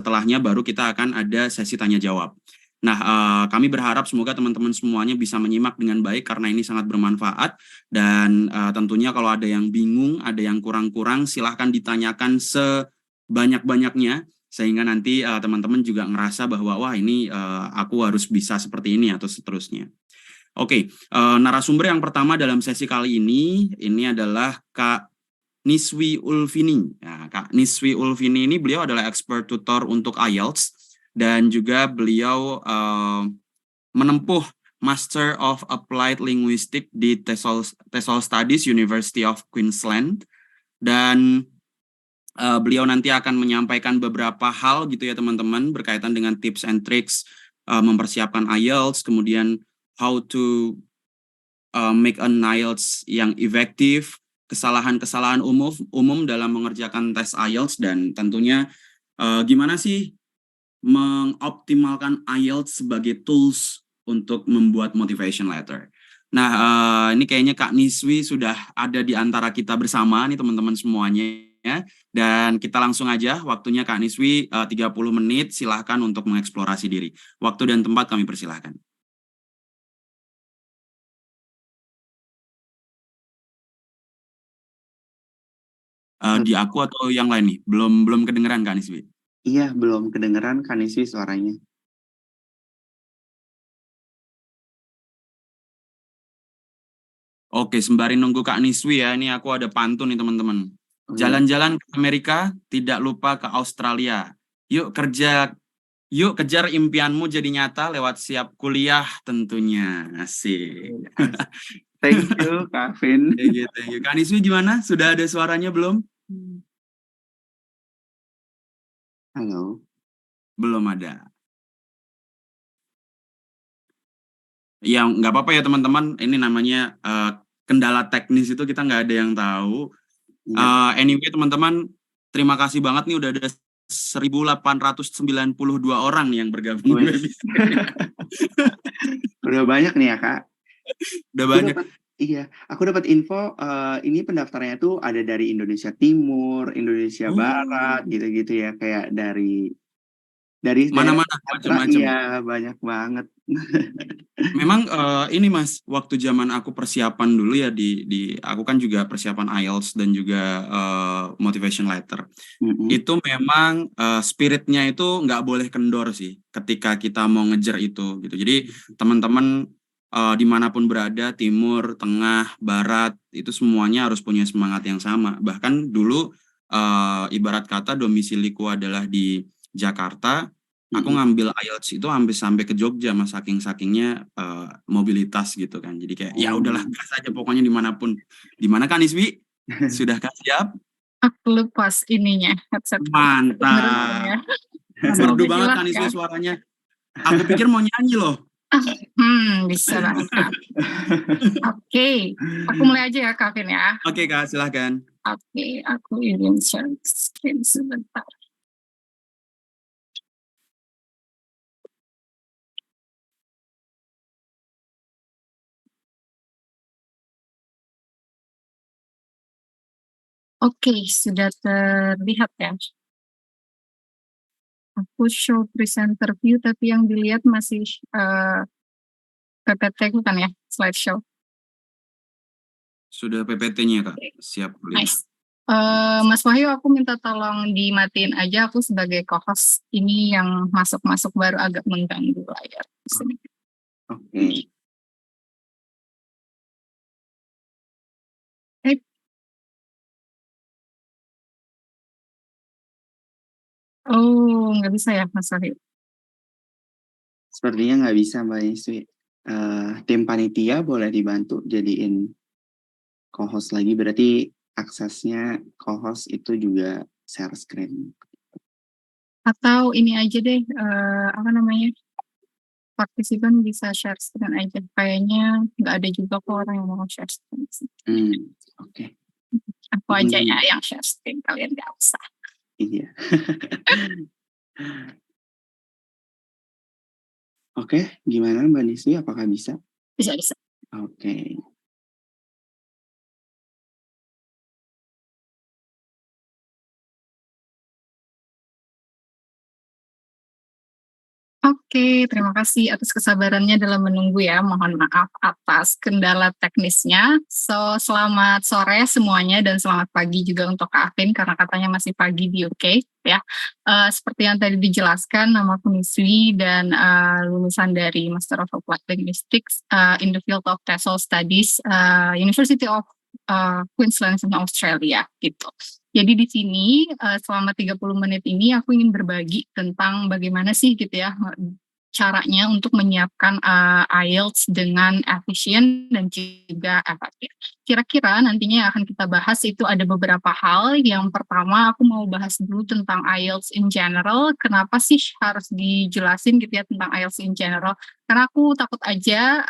setelahnya baru kita akan ada sesi tanya jawab. Nah, kami berharap semoga teman-teman semuanya bisa menyimak dengan baik karena ini sangat bermanfaat dan tentunya kalau ada yang bingung, ada yang kurang-kurang, silahkan ditanyakan sebanyak-banyaknya sehingga nanti teman-teman juga ngerasa bahwa wah ini aku harus bisa seperti ini atau seterusnya. Oke, narasumber yang pertama dalam sesi kali ini adalah Kak Niswi Ulfini. Nah, Kak Niswi Ulfini ini beliau adalah expert tutor untuk IELTS dan juga beliau menempuh Master of Applied Linguistics di TESOL Studies University of Queensland dan beliau nanti akan menyampaikan beberapa hal gitu ya teman-teman berkaitan dengan tips and tricks mempersiapkan IELTS, kemudian how to make an IELTS yang efektif, kesalahan-kesalahan umum dalam mengerjakan tes IELTS dan tentunya gimana sih mengoptimalkan IELTS sebagai tools untuk membuat motivation letter. Nah, ini kayaknya Kak Niswi sudah ada di antara kita bersama nih teman-teman semuanya ya. Dan kita langsung aja waktunya Kak Niswi 30 menit silahkan untuk mengeksplorasi diri. Waktu dan tempat kami persilahkan. Di aku atau yang lain nih? Belum kedengeran Kak Niswi? Iya, belum kedengeran kan isi suaranya. Oke, sembari nunggu Kak Niswi ya, ini aku ada pantun nih teman-teman. Oh, iya. Jalan-jalan ke Amerika, tidak lupa ke Australia. Yuk kejar impianmu jadi nyata lewat siap kuliah tentunya. Asik. Thank you, Kak Vin. Thank you. Kak Niswi gimana? Sudah ada suaranya belum? Halo. Belum ada. Ya, nggak apa-apa ya teman-teman. Ini namanya kendala teknis itu kita nggak ada yang tahu. Iya. Anyway teman-teman, terima kasih banget nih udah ada 1.892 orang yang bergabung di Wes. webinar. Udah banyak nih ya, Kak. Udah Aku banyak. aku dapat info ini pendaftarnya tuh ada dari Indonesia Timur, Indonesia Barat, gitu-gitu ya, kayak dari daerah Mana-mana Sumatera. macam-macam. Iya, banyak banget. Memang ini Mas, waktu zaman aku persiapan dulu ya di aku kan juga persiapan IELTS dan juga motivation letter. Itu memang spiritnya itu nggak boleh kendor sih ketika kita mau ngejar itu gitu. Jadi teman-teman dimanapun berada, timur, tengah, barat, itu semuanya harus punya semangat yang sama. Bahkan dulu ibarat kata domisiliku adalah di Jakarta, aku ngambil IELTS itu hampir sampai ke Jogja mas, saking-sakingnya mobilitas gitu kan. Jadi kayak ya udahlah gas aja pokoknya dimanapun. Dimana kan Iswi? Sudahkah siap? Aku lepas ininya headset. Mantap. Merdu banget kan Iswi suaranya. Aku pikir mau nyanyi loh. Bisa banget. Oke, aku mulai aja ya Kak Vin ya. Oke Kak, silahkan. Oke, aku ingin share screen sebentar. Oke, sudah terlihat ya. Aku show presenter view, tapi yang dilihat masih PPT bukan ya, slideshow. Sudah PPT-nya Kak, siap. Nice. Mas Wahyu, aku minta tolong dimatiin aja, aku sebagai co-host ini yang masuk-masuk baru agak mengganggu layar. Oke. Oh, nggak bisa ya Mas Wahyu? Sepertinya nggak bisa Mbak Iswi. Tim panitia boleh dibantu jadiin co-host lagi, berarti aksesnya co-host itu juga share screen. Atau ini aja deh, apa namanya, partisipan bisa share screen aja. Kayaknya nggak ada juga kok orang yang mau share screen. Oke. Aku aja ya yang share screen, kalian nggak usah. Iya. Oke, gimana Mbak Niswi? Apakah bisa? Bisa. Oke. Oke, terima kasih atas kesabarannya dalam menunggu ya. Mohon maaf atas kendala teknisnya. So, selamat sore semuanya dan selamat pagi juga untuk Kak Afin karena katanya masih pagi di UK ya. Seperti yang tadi dijelaskan, nama aku Niswi dan lulusan dari Master of Applied Linguistics in the field of TESOL Studies, University of Queensland in Australia gitu. Jadi di sini selama 30 menit ini aku ingin berbagi tentang bagaimana sih gitu ya caranya untuk menyiapkan IELTS dengan efisien dan juga efektif. Kira-kira nantinya yang akan kita bahas itu ada beberapa hal. Yang pertama aku mau bahas dulu tentang IELTS in general. Kenapa sih harus dijelasin gitu ya tentang IELTS in general? Karena aku takut aja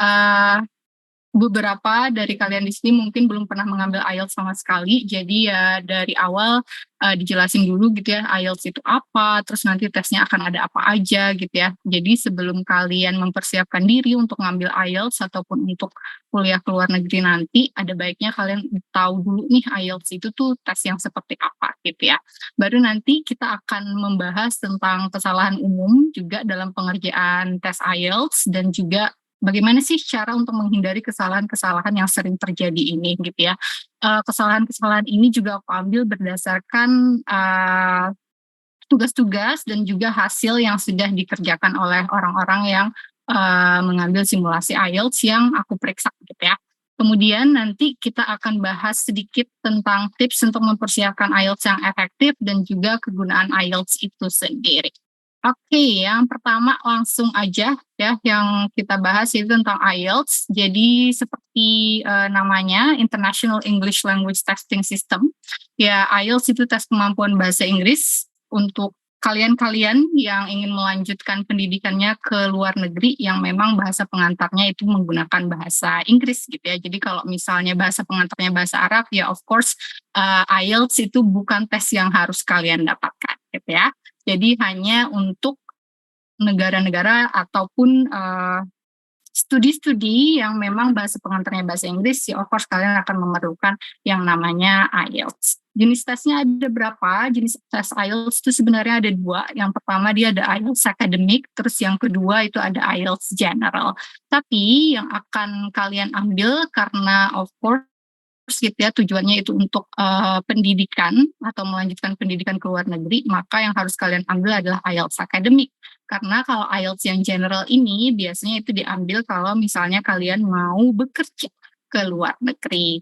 beberapa dari kalian di sini mungkin belum pernah mengambil IELTS sama sekali, jadi ya dari awal dijelasin dulu gitu ya IELTS itu apa, terus nanti tesnya akan ada apa aja gitu ya. Jadi sebelum kalian mempersiapkan diri untuk ngambil IELTS ataupun untuk kuliah ke luar negeri nanti, ada baiknya kalian tahu dulu nih IELTS itu tuh tes yang seperti apa gitu ya. Baru nanti kita akan membahas tentang kesalahan umum juga dalam pengerjaan tes IELTS dan juga bagaimana sih cara untuk menghindari kesalahan-kesalahan yang sering terjadi ini gitu ya. Kesalahan-kesalahan ini juga aku ambil berdasarkan tugas-tugas dan juga hasil yang sudah dikerjakan oleh orang-orang yang mengambil simulasi IELTS yang aku periksa gitu ya. Kemudian nanti kita akan bahas sedikit tentang tips untuk mempersiapkan IELTS yang efektif dan juga kegunaan IELTS itu sendiri. Oke, yang pertama langsung aja ya yang kita bahas itu tentang IELTS. Jadi seperti namanya International English Language Testing System. Ya, IELTS itu tes kemampuan bahasa Inggris untuk kalian-kalian yang ingin melanjutkan pendidikannya ke luar negeri yang memang bahasa pengantarnya itu menggunakan bahasa Inggris gitu ya. Jadi kalau misalnya bahasa pengantarnya bahasa Arab ya of course IELTS itu bukan tes yang harus kalian dapatkan gitu ya. Jadi hanya untuk negara-negara ataupun studi-studi yang memang bahasa pengantarnya bahasa Inggris, ya of course kalian akan memerlukan yang namanya IELTS. Jenis tesnya ada berapa? Jenis tes IELTS itu sebenarnya ada dua. Yang pertama dia ada IELTS Academic, terus yang kedua itu ada IELTS General. Tapi yang akan kalian ambil karena of course gitu ya tujuannya itu untuk pendidikan atau melanjutkan pendidikan ke luar negeri, maka yang harus kalian ambil adalah IELTS Academic. Karena kalau IELTS yang general ini biasanya itu diambil kalau misalnya kalian mau bekerja ke luar negeri.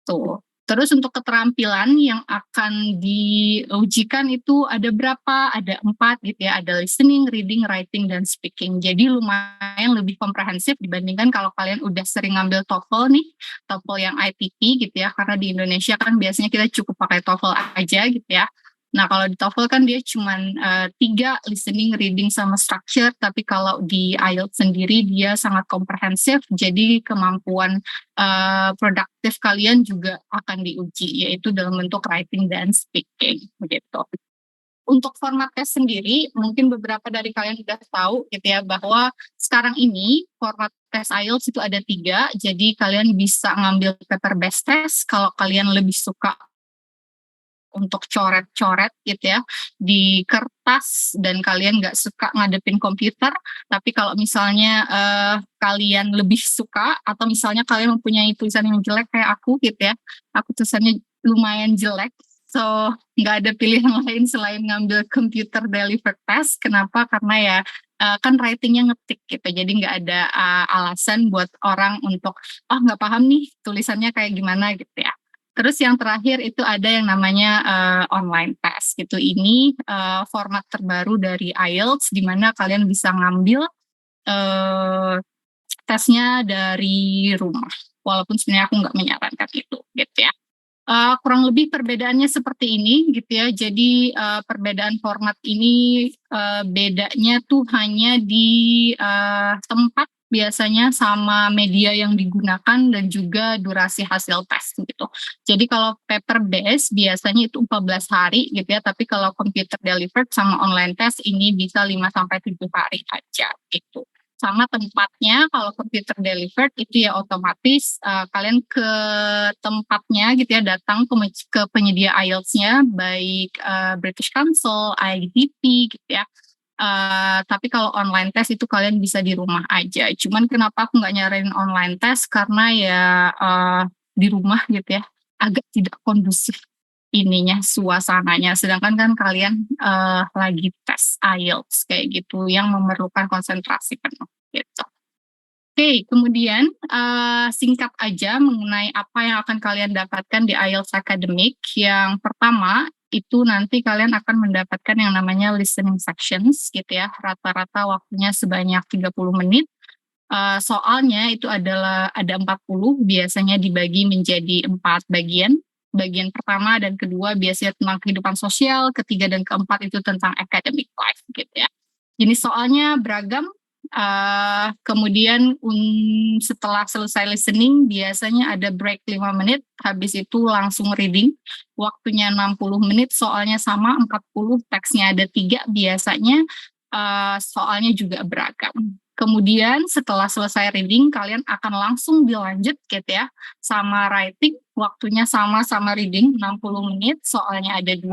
Tuh. Terus untuk keterampilan yang akan diujikan itu ada berapa? Ada 4 gitu ya. Ada listening, reading, writing, dan speaking. Jadi lumayan lebih komprehensif dibandingkan kalau kalian udah sering ngambil TOEFL nih. TOEFL yang ITP gitu ya. Karena di Indonesia kan biasanya kita cukup pakai TOEFL aja gitu ya. Nah kalau di TOEFL kan dia cuma 3 listening, reading, sama structure. Tapi kalau di IELTS sendiri dia sangat komprehensif. Jadi kemampuan produktif kalian juga akan diuji, yaitu dalam bentuk writing dan speaking begitu. Untuk format tes sendiri, mungkin beberapa dari kalian sudah tahu gitu ya bahwa sekarang ini format tes IELTS itu ada 3. Jadi kalian bisa ngambil paper based test kalau kalian lebih suka untuk coret-coret gitu ya di kertas dan kalian nggak suka ngadepin komputer. Tapi kalau misalnya kalian lebih suka atau misalnya kalian mempunyai tulisan yang jelek kayak aku gitu ya, aku tulisannya lumayan jelek, so nggak ada pilihan lain selain ngambil computer delivered test. Kenapa? Karena ya kan writingnya ngetik gitu, jadi nggak ada alasan buat orang untuk nggak paham nih tulisannya kayak gimana gitu ya. Terus yang terakhir itu ada yang namanya online test gitu. Ini format terbaru dari IELTS di mana kalian bisa ngambil tesnya dari rumah. Walaupun sebenarnya aku nggak menyarankan itu gitu ya. Kurang lebih perbedaannya seperti ini gitu ya. Jadi perbedaan format ini bedanya tuh hanya di tempat biasanya sama media yang digunakan dan juga durasi hasil tes gitu. Jadi kalau paper based biasanya itu 14 hari gitu ya, tapi kalau computer delivered sama online test ini bisa 5-7 hari aja gitu. Sama tempatnya kalau computer delivered itu ya otomatis kalian ke tempatnya gitu ya, datang ke penyedia IELTS-nya baik British Council, IDP gitu ya, Tapi kalau online test itu kalian bisa di rumah aja. Cuman kenapa aku nggak nyaranin online test, karena ya di rumah gitu ya, agak tidak kondusif ininya, suasananya. Sedangkan kan kalian lagi tes IELTS kayak gitu, yang memerlukan konsentrasi penuh gitu. Oke, kemudian singkat aja mengenai apa yang akan kalian dapatkan di IELTS Academic. Yang pertama, itu nanti kalian akan mendapatkan yang namanya listening sections gitu ya. Rata-rata waktunya sebanyak 30 menit. Soalnya itu adalah ada 40, biasanya dibagi menjadi 4 bagian. Bagian pertama dan kedua biasanya tentang kehidupan sosial, ketiga dan keempat itu tentang academic life gitu ya. Jenis soalnya beragam. Kemudian setelah selesai listening biasanya ada break 5 menit, habis itu langsung reading, waktunya 60 menit, soalnya sama 40, teksnya ada 3 biasanya, soalnya juga beragam. Kemudian setelah selesai reading kalian akan langsung dilanjut gitu ya sama writing, waktunya sama reading 60 menit, soalnya ada 2,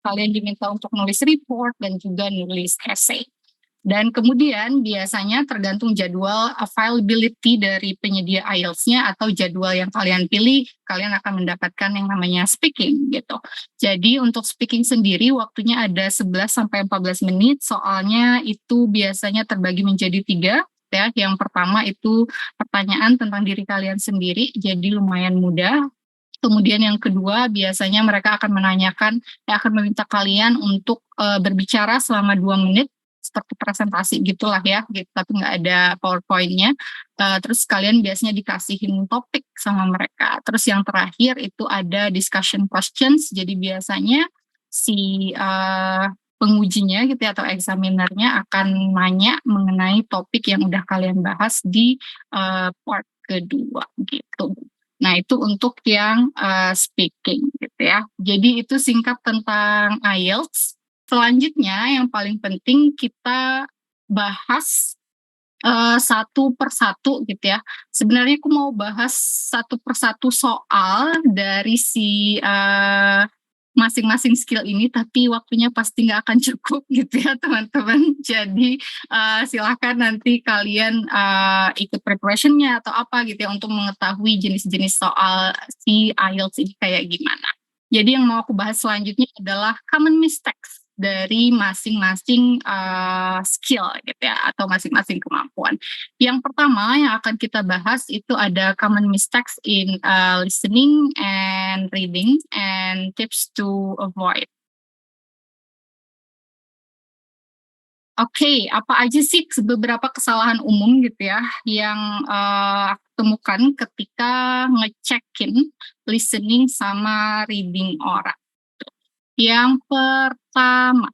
kalian diminta untuk nulis report dan juga nulis essay. Dan kemudian biasanya tergantung jadwal availability dari penyedia IELTS-nya atau jadwal yang kalian pilih, kalian akan mendapatkan yang namanya speaking gitu. Jadi untuk speaking sendiri waktunya ada 11-14 menit, soalnya itu biasanya terbagi menjadi 3 ya. Yang pertama itu pertanyaan tentang diri kalian sendiri, jadi lumayan mudah. Kemudian yang kedua biasanya mereka akan akan meminta kalian untuk berbicara selama 2 menit, seperti presentasi gitulah ya, gitu, tapi nggak ada PowerPoint-nya. Terus kalian biasanya dikasihin topik sama mereka. Terus yang terakhir itu ada discussion questions, jadi biasanya si pengujinya gitu ya, atau examinernya akan nanya mengenai topik yang udah kalian bahas di part kedua gitu. Nah itu untuk yang speaking gitu ya. Jadi itu singkat tentang IELTS. Selanjutnya yang paling penting kita bahas satu persatu gitu ya. Sebenarnya aku mau bahas satu persatu soal dari si masing-masing skill ini, tapi waktunya pasti nggak akan cukup gitu ya teman-teman. Jadi silakan nanti kalian ikut preparationnya atau apa gitu ya untuk mengetahui jenis-jenis soal si IELTS ini kayak gimana. Jadi yang mau aku bahas selanjutnya adalah common mistakes dari masing-masing skill gitu ya, atau masing-masing kemampuan. Yang pertama yang akan kita bahas itu ada common mistakes in listening and reading and tips to avoid. Oke, apa aja sih beberapa kesalahan umum gitu ya yang aku temukan ketika ngecekin listening sama reading orang. Yang pertama,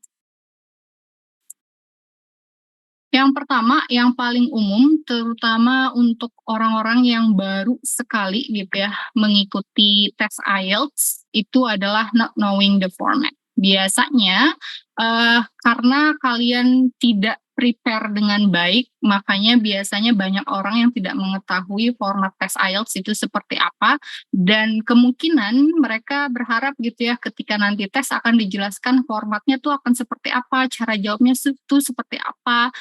yang paling umum terutama untuk orang-orang yang baru sekali gitu ya mengikuti tes IELTS itu adalah not knowing the format. Biasanya karena kalian tidak prepare dengan baik, makanya biasanya banyak orang yang tidak mengetahui format tes IELTS itu seperti apa, dan kemungkinan mereka berharap gitu ya ketika nanti tes akan dijelaskan formatnya tuh akan seperti apa, cara jawabnya tuh seperti apa,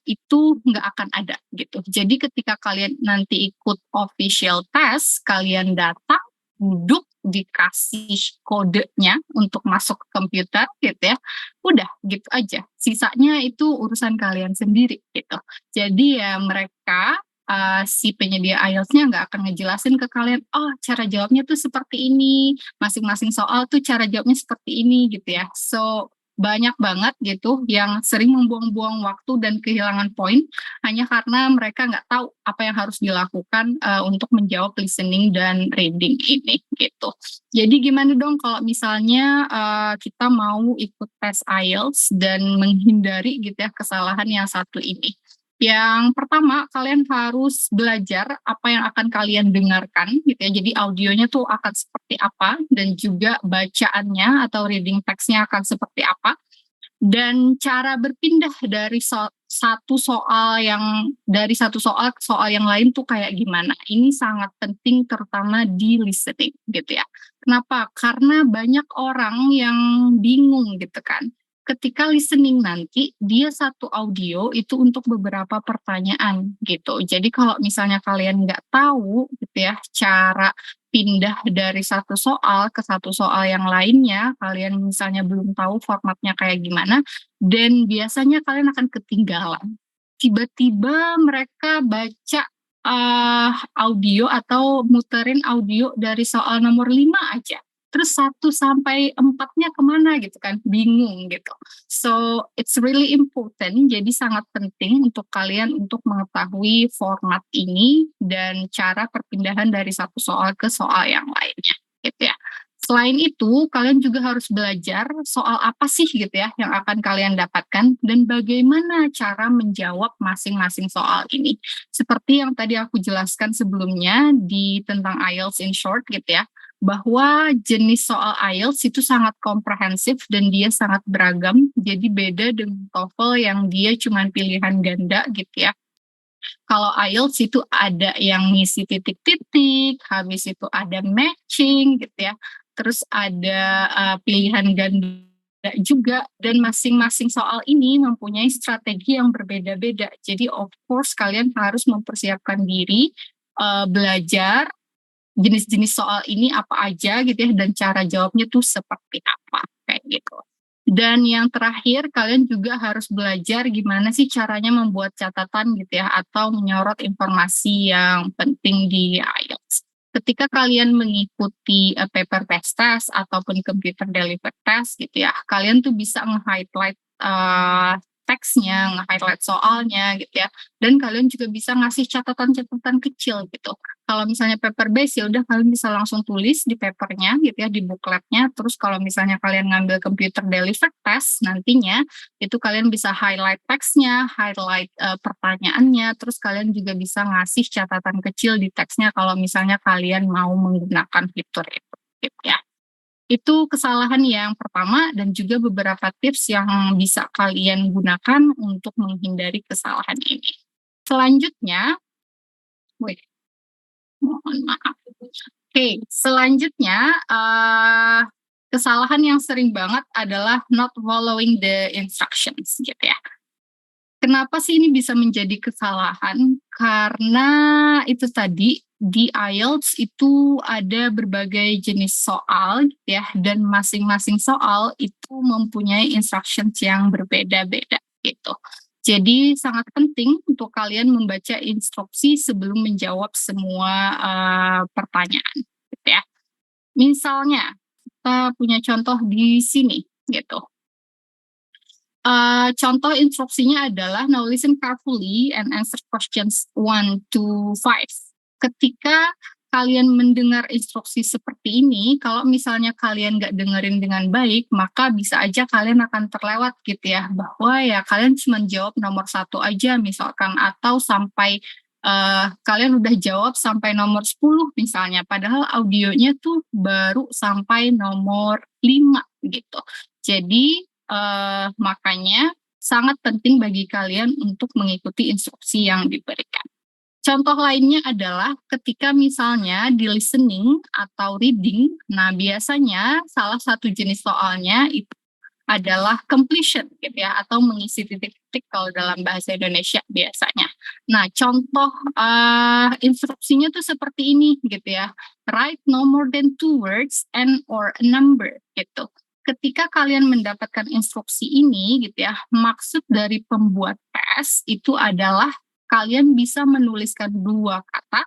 itu nggak akan ada gitu. Jadi ketika kalian nanti ikut official test, kalian datang, duduk, dikasih kodenya untuk masuk ke komputer gitu ya, udah gitu aja. Sisanya itu urusan kalian sendiri gitu. Jadi ya mereka si penyedia IELTS-nya nggak akan ngejelasin ke kalian, oh cara jawabnya tuh seperti ini, masing-masing soal tuh cara jawabnya seperti ini gitu ya. So banyak banget gitu yang sering membuang-buang waktu dan kehilangan poin hanya karena mereka nggak tahu apa yang harus dilakukan untuk menjawab listening dan reading ini gitu. Jadi gimana dong kalau misalnya kita mau ikut tes IELTS dan menghindari gitu ya kesalahan yang satu ini. Yang pertama, kalian harus belajar apa yang akan kalian dengarkan gitu ya. Jadi audionya tuh akan seperti apa dan juga bacaannya atau reading text-nya akan seperti apa. Dan cara berpindah dari satu soal ke soal yang lain tuh kayak gimana. Ini sangat penting terutama di listening gitu ya. Kenapa? Karena banyak orang yang bingung gitu kan. ketika listening nanti dia satu audio itu untuk beberapa pertanyaan gitu. Jadi kalau misalnya kalian nggak tahu gitu ya cara pindah dari satu soal ke satu soal yang lainnya, kalian misalnya belum tahu formatnya kayak gimana, dan biasanya kalian akan ketinggalan. Tiba-tiba mereka baca audio atau muterin audio dari soal nomor 5 aja. Terus 1 sampai 4-nya kemana gitu kan, bingung gitu. So, it's really important, jadi sangat penting untuk kalian untuk mengetahui format ini dan cara perpindahan dari satu soal ke soal yang lainnya, gitu ya. Selain itu, kalian juga harus belajar soal apa sih gitu ya yang akan kalian dapatkan dan bagaimana cara menjawab masing-masing soal ini. Seperti yang tadi aku jelaskan sebelumnya di tentang IELTS in short gitu ya, bahwa jenis soal IELTS itu sangat komprehensif dan dia sangat beragam, jadi beda dengan TOEFL yang dia cuma pilihan ganda gitu ya. Kalau IELTS itu ada yang ngisi titik-titik, habis itu ada matching gitu ya, terus ada pilihan ganda juga, dan masing-masing soal ini mempunyai strategi yang berbeda-beda. Jadi of course kalian harus mempersiapkan diri, belajar jenis-jenis soal ini apa aja gitu ya, dan cara jawabnya tuh seperti apa, kayak gitu. Dan yang terakhir, kalian juga harus belajar gimana sih caranya membuat catatan gitu ya, atau menyorot informasi yang penting di IELTS. Ketika kalian mengikuti paper based test ataupun computer delivered test gitu ya, kalian tuh bisa nge-highlight teksnya, nge-highlight soalnya gitu ya, dan kalian juga bisa ngasih catatan-catatan kecil gitu. Kalau misalnya paper base ya udah kalian bisa langsung tulis di papernya gitu ya, di bookletnya. Terus kalau misalnya kalian ngambil computer delivered test nantinya itu kalian bisa highlight teksnya, highlight pertanyaannya, terus kalian juga bisa ngasih catatan kecil di teksnya kalau misalnya kalian mau menggunakan fitur itu gitu ya. Itu kesalahan yang pertama dan juga beberapa tips yang bisa kalian gunakan untuk menghindari kesalahan ini. Selanjutnya, mohon maaf. Oke, selanjutnya kesalahan yang sering banget adalah not following the instructions gitu ya. Kenapa sih ini bisa menjadi kesalahan? Karena itu tadi di IELTS itu ada berbagai jenis soal gitu ya, dan masing-masing soal itu mempunyai instructions yang berbeda-beda gitu. Jadi sangat penting untuk kalian membaca instruksi sebelum menjawab semua pertanyaan gitu ya. Misalnya kita punya contoh di sini gitu. Contoh instruksinya adalah now listen carefully and answer questions 1 to 5. Ketika kalian mendengar instruksi seperti ini, kalau misalnya kalian nggak dengerin dengan baik, maka bisa aja kalian akan terlewat gitu ya, bahwa ya kalian cuma jawab nomor 1 aja misalkan, atau sampai kalian udah jawab sampai nomor 10 misalnya, padahal audionya tuh baru sampai nomor 5 gitu. Jadi makanya sangat penting bagi kalian untuk mengikuti instruksi yang diberikan. Contoh lainnya adalah ketika misalnya di listening atau reading, nah biasanya salah satu jenis soalnya itu adalah completion gitu ya, atau mengisi titik-titik kalau dalam bahasa Indonesia biasanya. Nah contoh instruksinya tuh seperti ini gitu ya, write no more than 2 words and or a number gitu. Ketika kalian mendapatkan instruksi ini gitu ya, maksud dari pembuat tes itu adalah kalian bisa menuliskan 2 kata,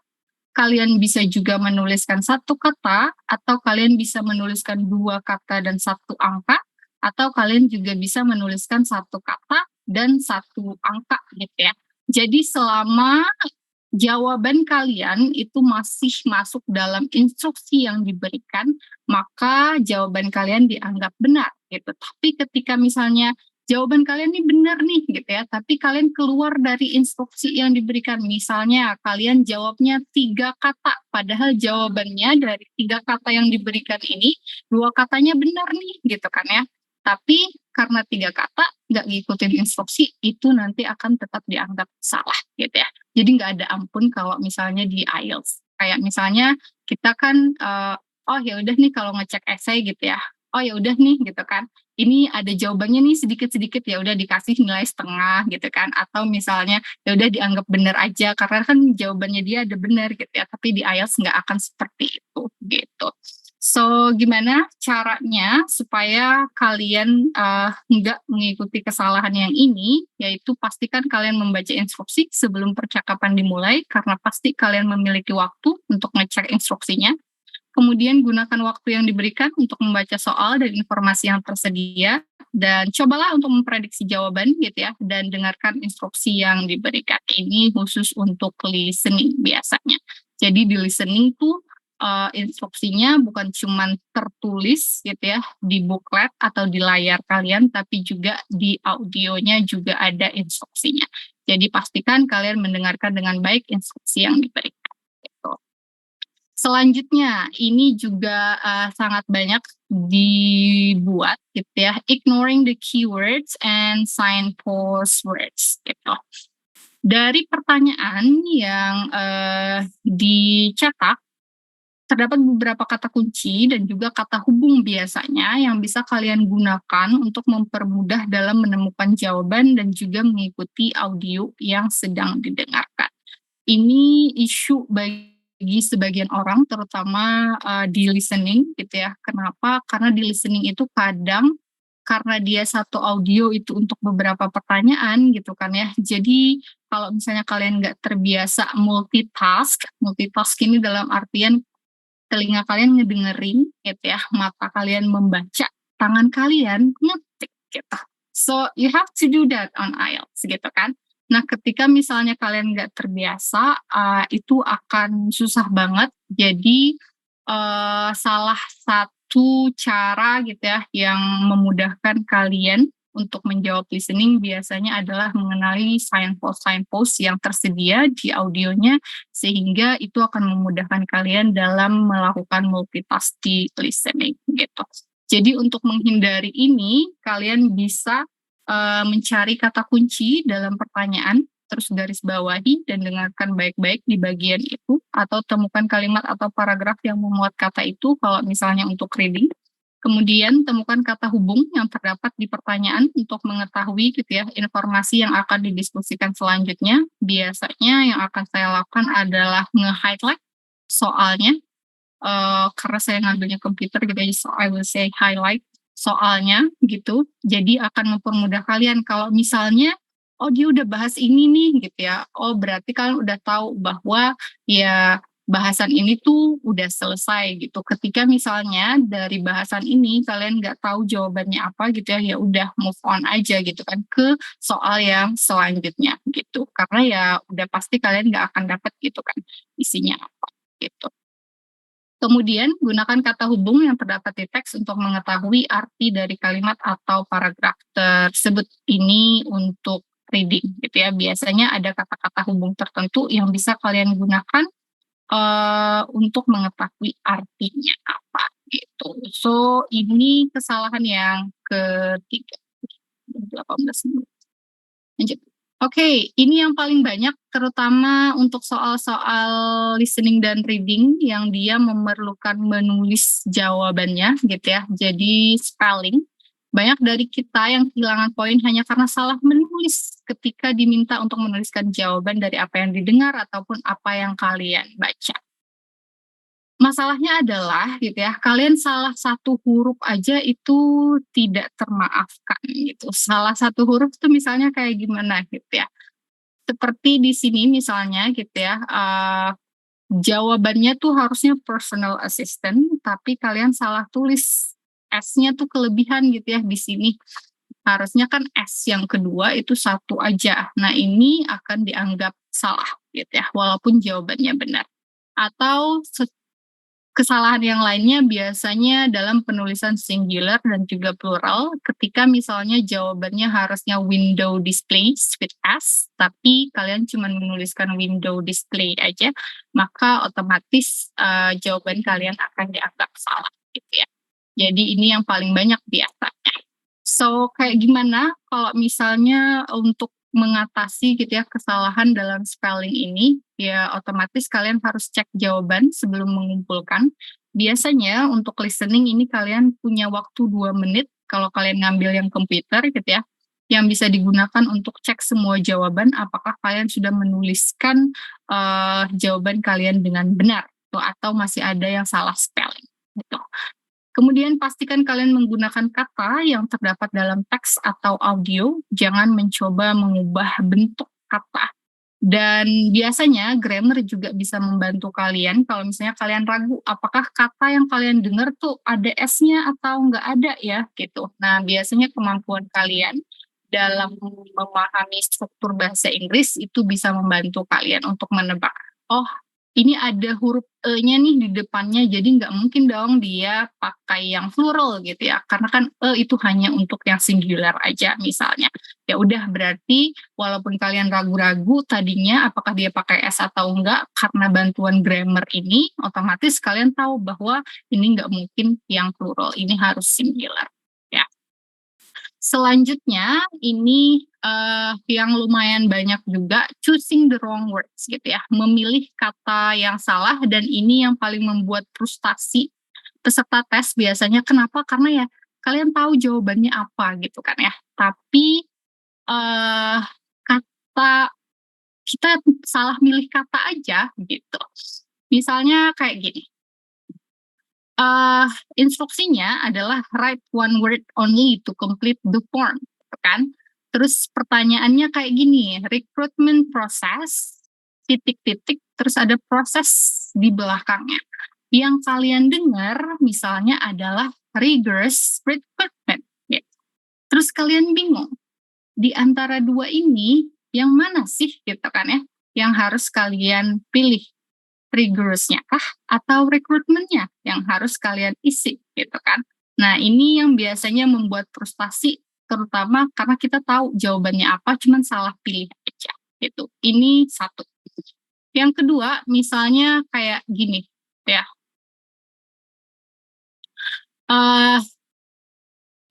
kalian bisa juga menuliskan 1 kata, atau kalian bisa menuliskan 2 kata dan 1 angka, atau kalian juga bisa menuliskan 1 kata dan 1 angka gitu ya. Jadi selama jawaban kalian itu masih masuk dalam instruksi yang diberikan, maka jawaban kalian dianggap benar gitu. Tapi ketika misalnya jawaban kalian ini benar nih gitu ya, tapi kalian keluar dari instruksi yang diberikan, misalnya kalian jawabnya 3 kata, padahal jawabannya dari 3 kata yang diberikan ini 2 katanya benar nih gitu kan ya. Tapi karena 3 kata nggak ngikutin instruksi, itu nanti akan tetap dianggap salah gitu ya. Jadi nggak ada ampun kalau misalnya di IELTS. Kayak misalnya kita kan, oh ya udah nih kalau ngecek essay gitu ya, oh ya udah nih gitu kan, ini ada jawabannya nih sedikit-sedikit, ya udah dikasih nilai setengah gitu kan, atau misalnya ya udah dianggap benar aja karena kan jawabannya dia ada benar gitu ya, tapi di IELTS nggak akan seperti itu gitu. So gimana caranya supaya kalian nggak mengikuti kesalahan yang ini, yaitu pastikan kalian membaca instruksi sebelum percakapan dimulai karena pasti kalian memiliki waktu untuk ngecek instruksinya. Kemudian gunakan waktu yang diberikan untuk membaca soal dan informasi yang tersedia, dan cobalah untuk memprediksi jawaban gitu ya, dan dengarkan instruksi yang diberikan. Ini khusus untuk listening biasanya. Jadi di listening tuh instruksinya bukan cuma tertulis gitu ya di booklet atau di layar kalian, tapi juga di audionya juga ada instruksinya. Jadi pastikan kalian mendengarkan dengan baik instruksi yang diberikan. Gitu. Selanjutnya, ini juga sangat banyak dibuat gitu ya, ignoring the keywords and signpost words gitu. Dari pertanyaan yang dicetak, terdapat beberapa kata kunci dan juga kata hubung biasanya yang bisa kalian gunakan untuk mempermudah dalam menemukan jawaban dan juga mengikuti audio yang sedang didengarkan. Ini isu bagi sebagian orang, terutama di listening gitu ya. Kenapa? Karena di listening itu kadang karena dia satu audio itu untuk beberapa pertanyaan gitu kan ya. Jadi kalau misalnya kalian nggak terbiasa multitask ini dalam artian telinga kalian ngedengerin gitu ya, mata kalian membaca, tangan kalian ngetik gitu. So you have to do that on IELTS gitu kan. Nah, ketika misalnya kalian nggak terbiasa, itu akan susah banget. Jadi, salah satu cara gitu ya, yang memudahkan kalian untuk menjawab listening biasanya adalah mengenali signpost yang tersedia di audionya, sehingga itu akan memudahkan kalian dalam melakukan multitask di listening gitu. Jadi untuk menghindari ini, kalian bisa mencari kata kunci dalam pertanyaan, terus garis bawahi dan dengarkan baik-baik di bagian itu, atau temukan kalimat atau paragraf yang memuat kata itu kalau misalnya untuk reading. Kemudian temukan kata hubung yang terdapat di pertanyaan untuk mengetahui gitu ya informasi yang akan didiskusikan selanjutnya. Biasanya yang akan saya lakukan adalah nge-highlight soalnya, karena saya ngambilnya komputer gitu ya, so I will say highlight soalnya gitu. Jadi akan mempermudah kalian kalau misalnya, oh dia udah bahas ini nih gitu ya, oh berarti kalian udah tahu bahwa ya bahasan ini tuh udah selesai gitu. Ketika misalnya dari bahasan ini kalian nggak tahu jawabannya apa gitu ya, ya udah move on aja gitu kan ke soal yang selanjutnya gitu. Karena ya udah pasti kalian nggak akan dapat gitu kan isinya apa gitu. Kemudian gunakan kata hubung yang terdapat di teks untuk mengetahui arti dari kalimat atau paragraf tersebut. Ini untuk reading gitu ya. Biasanya ada kata-kata hubung tertentu yang bisa kalian gunakan untuk mengetahui artinya apa gitu. So ini kesalahan yang ketiga. 18 menit. Lanjut. Oke, ini yang paling banyak terutama untuk soal-soal listening dan reading yang dia memerlukan menulis jawabannya gitu ya. Jadi spelling. Banyak dari kita yang kehilangan poin hanya karena salah menulis ketika diminta untuk menuliskan jawaban dari apa yang didengar ataupun apa yang kalian baca. Masalahnya adalah gitu ya, kalian salah satu huruf aja itu tidak termaafkan gitu. Salah satu huruf itu misalnya kayak gimana gitu ya. Seperti di sini misalnya gitu ya, jawabannya tuh harusnya personal assistant, tapi kalian salah tulis. S-nya tuh kelebihan gitu ya di sini. Harusnya kan S yang kedua itu satu aja. Nah ini akan dianggap salah gitu ya, walaupun jawabannya benar. Atau kesalahan yang lainnya biasanya dalam penulisan singular dan juga plural, ketika misalnya jawabannya harusnya window displays with S, tapi kalian cuma menuliskan window display aja, maka otomatis jawaban kalian akan dianggap salah gitu ya. Jadi ini yang paling banyak biasanya. So kayak gimana kalau misalnya untuk mengatasi gitu ya kesalahan dalam spelling ini, ya otomatis kalian harus cek jawaban sebelum mengumpulkan. Biasanya untuk listening ini kalian punya waktu 2 menit kalau kalian ngambil yang komputer gitu ya, yang bisa digunakan untuk cek semua jawaban apakah kalian sudah menuliskan jawaban kalian dengan benar tuh, atau masih ada yang salah spelling gitu. Kemudian pastikan kalian menggunakan kata yang terdapat dalam teks atau audio, jangan mencoba mengubah bentuk kata. Dan biasanya grammar juga bisa membantu kalian kalau misalnya kalian ragu apakah kata yang kalian dengar tuh ada S-nya atau nggak ada ya gitu. Nah, biasanya kemampuan kalian dalam memahami struktur bahasa Inggris itu bisa membantu kalian untuk menebak, oh ini ada huruf E-nya nih di depannya, jadi nggak mungkin dong dia pakai yang plural gitu ya, karena kan E itu hanya untuk yang singular aja misalnya. Ya udah, berarti walaupun kalian ragu-ragu tadinya apakah dia pakai S atau enggak, karena bantuan grammar ini, otomatis kalian tahu bahwa ini nggak mungkin yang plural, ini harus singular. Ya. Selanjutnya ini yang lumayan banyak juga, choosing the wrong words gitu ya, memilih kata yang salah, dan ini yang paling membuat frustasi peserta tes biasanya. Kenapa? Karena ya kalian tahu jawabannya apa gitu kan ya, tapi kata kita salah milih kata aja gitu. Misalnya kayak gini, instruksinya adalah write one word only to complete the form, gitu kan. Terus pertanyaannya kayak gini, recruitment process, titik-titik, terus ada proses di belakangnya. Yang kalian dengar misalnya adalah rigorous recruitment. Gitu. Terus kalian bingung, di antara dua ini, yang mana sih gitu kan ya, yang harus kalian pilih. Rigorousnya kah atau rekrutmennya yang harus kalian isi gitu kan. Nah, ini yang biasanya membuat frustasi, terutama karena kita tahu jawabannya apa, cuman salah pilih aja gitu. Ini satu. Yang kedua, misalnya kayak gini ya.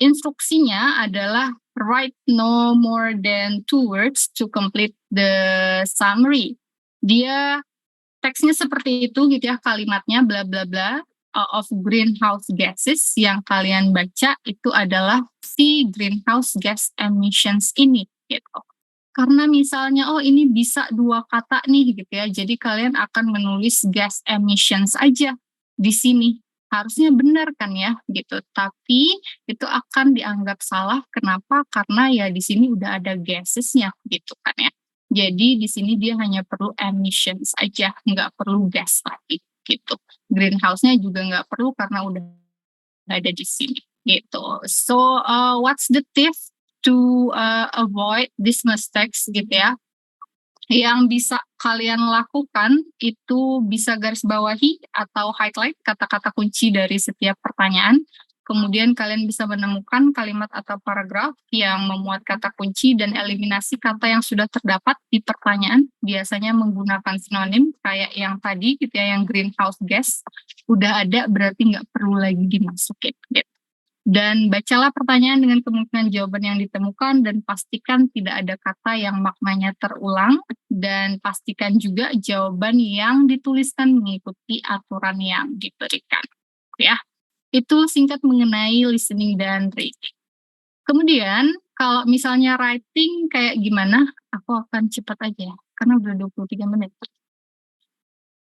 Instruksinya adalah write no more than 2 words to complete the summary. Dia teksnya seperti itu gitu ya, kalimatnya bla bla bla of greenhouse gases, yang kalian baca itu adalah si greenhouse gas emissions ini gitu. Karena misalnya oh ini bisa 2 kata nih gitu ya, jadi kalian akan menulis gas emissions aja di sini. Harusnya benar kan ya gitu, tapi itu akan dianggap salah. Kenapa? Karena ya di sini udah ada gasesnya gitu kan ya. Jadi di sini dia hanya perlu emissions aja, nggak perlu gas lagi gitu. Greenhouse-nya juga nggak perlu karena udah ada di sini gitu. So what's the tip to avoid these mistakes gitu ya? Yang bisa kalian lakukan itu bisa garis bawahi atau highlight kata-kata kunci dari setiap pertanyaan. Kemudian kalian bisa menemukan kalimat atau paragraf yang memuat kata kunci dan eliminasi kata yang sudah terdapat di pertanyaan. Biasanya menggunakan sinonim kayak yang tadi gitu ya, yang greenhouse gas. Udah ada berarti nggak perlu lagi dimasukin gitu. Dan bacalah pertanyaan dengan kemungkinan jawaban yang ditemukan, dan pastikan tidak ada kata yang maknanya terulang, dan pastikan juga jawaban yang dituliskan mengikuti aturan yang diberikan. Ya. Itu singkat mengenai listening dan reading. Kemudian kalau misalnya writing kayak gimana, aku akan cepat aja karena udah 23 menit.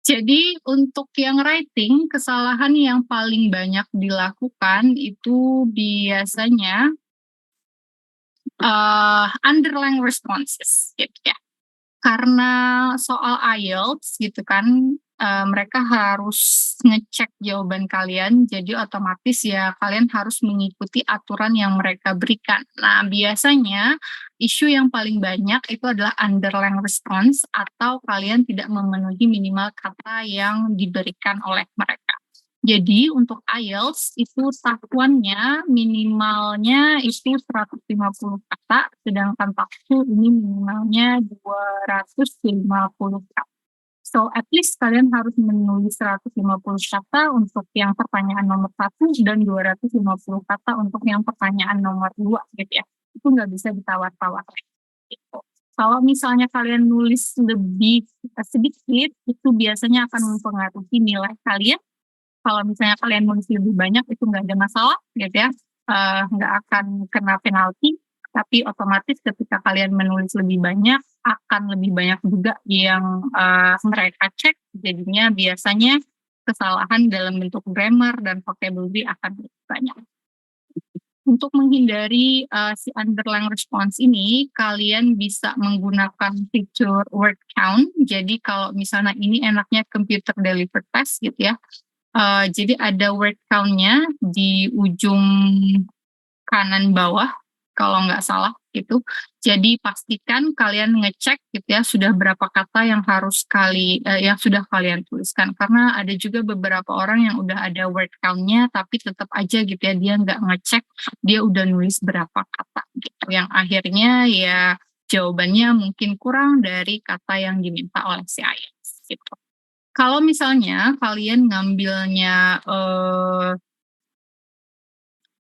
Jadi untuk yang writing, kesalahan yang paling banyak dilakukan itu biasanya underlying responses gitu ya. Karena soal IELTS gitu kan, mereka harus ngecek jawaban kalian, jadi otomatis ya kalian harus mengikuti aturan yang mereka berikan. Nah, biasanya isu yang paling banyak itu adalah underlying response, atau kalian tidak memenuhi minimal kata yang diberikan oleh mereka. Jadi untuk IELTS itu satuannya minimalnya itu 150 kata, sedangkan TOEFL ini minimalnya 250 kata. So at least kalian harus menulis 150 kata untuk yang pertanyaan nomor 1 dan 250 kata untuk yang pertanyaan nomor 2 gitu ya. Itu nggak bisa ditawar-tawar gitu. Kalau misalnya kalian nulis lebih sedikit, itu biasanya akan mempengaruhi nilai kalian. Kalau misalnya kalian nulis lebih banyak itu nggak ada masalah gitu ya. nggak akan kena penalti, tapi otomatis ketika kalian menulis lebih banyak, akan lebih banyak juga yang mereka cek, jadinya biasanya kesalahan dalam bentuk grammar dan vocabulary akan lebih banyak. Untuk menghindari si underlying response ini, kalian bisa menggunakan fitur word count. Jadi kalau misalnya ini enaknya computer delivered test gitu ya. Jadi ada word count-nya di ujung kanan bawah kalau nggak salah gitu. Jadi pastikan kalian ngecek gitu ya sudah berapa kata yang yang sudah kalian tuliskan, karena ada juga beberapa orang yang udah ada word count-nya tapi tetap aja gitu ya dia nggak ngecek dia udah nulis berapa kata gitu, yang akhirnya ya jawabannya mungkin kurang dari kata yang diminta oleh si IELTS gitu. Kalau misalnya kalian ngambilnya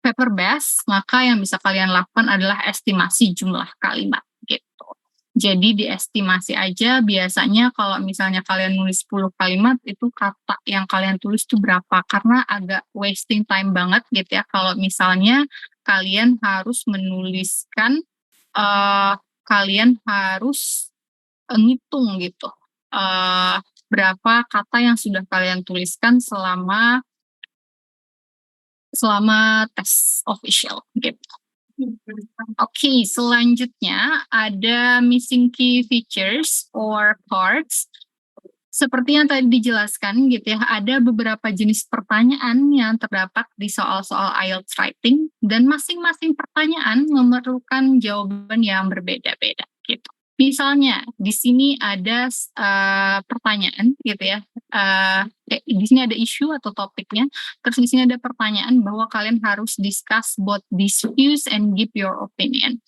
paper based, maka yang bisa kalian lakukan adalah estimasi jumlah kalimat gitu. Jadi diestimasi aja, biasanya kalau misalnya kalian nulis 10 kalimat, itu kata yang kalian tulis itu berapa, karena agak wasting time banget gitu ya, kalau misalnya kalian harus menuliskan, kalian harus ngitung gitu, berapa kata yang sudah kalian tuliskan selama tes official gitu. Oke, selanjutnya ada missing key features or parts. Seperti yang tadi dijelaskan gitu ya, ada beberapa jenis pertanyaan yang terdapat di soal-soal IELTS writing, dan masing-masing pertanyaan memerlukan jawaban yang berbeda-beda gitu. Misalnya di sini ada pertanyaan gitu ya, di sini ada isu atau topiknya, terus di sini ada pertanyaan bahwa kalian harus discuss both these views and give your opinion.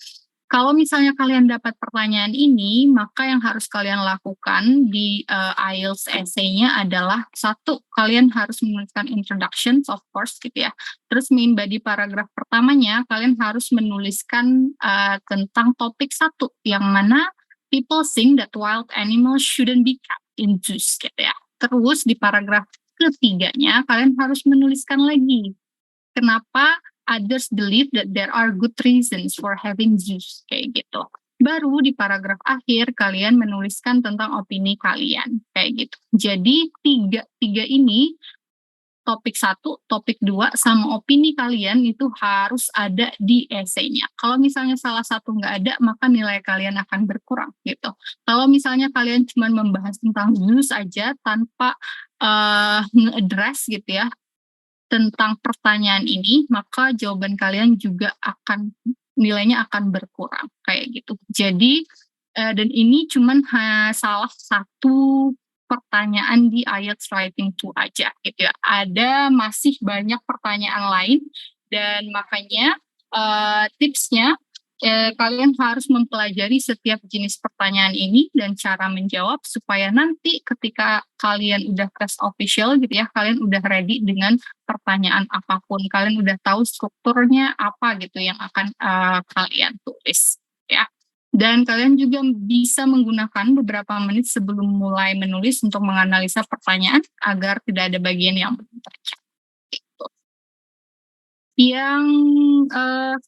Kalau misalnya kalian dapat pertanyaan ini, maka yang harus kalian lakukan di IELTS essay-nya adalah satu, kalian harus menuliskan introductions of course gitu ya. Terus main body paragraf pertamanya kalian harus menuliskan tentang topik satu, yang mana people think that wild animals shouldn't be kept in zoos gitu ya. Terus di paragraf ketiganya kalian harus menuliskan lagi kenapa others believe that there are good reasons for having zoos kayak gitu. Baru di paragraf akhir kalian menuliskan tentang opini kalian kayak gitu. Jadi tiga ini, topik 1, topik 2, sama opini kalian itu harus ada di esainya. Kalau misalnya salah satu nggak ada, maka nilai kalian akan berkurang gitu. Kalau misalnya kalian cuma membahas tentang zoos aja tanpa nge-address gitu ya tentang pertanyaan ini, maka jawaban kalian juga nilainya akan berkurang kayak gitu. Jadi dan ini cuman salah satu pertanyaan di IELTS Writing 2 aja gitu ya. Ada masih banyak pertanyaan lain, dan makanya tipsnya kalian harus mempelajari setiap jenis pertanyaan ini dan cara menjawab supaya nanti ketika kalian udah tes official gitu ya, kalian udah ready dengan pertanyaan apapun, kalian udah tahu strukturnya apa gitu yang akan kalian tulis ya. Dan kalian juga bisa menggunakan beberapa menit sebelum mulai menulis untuk menganalisa pertanyaan agar tidak ada bagian yang belum terjawab. Yang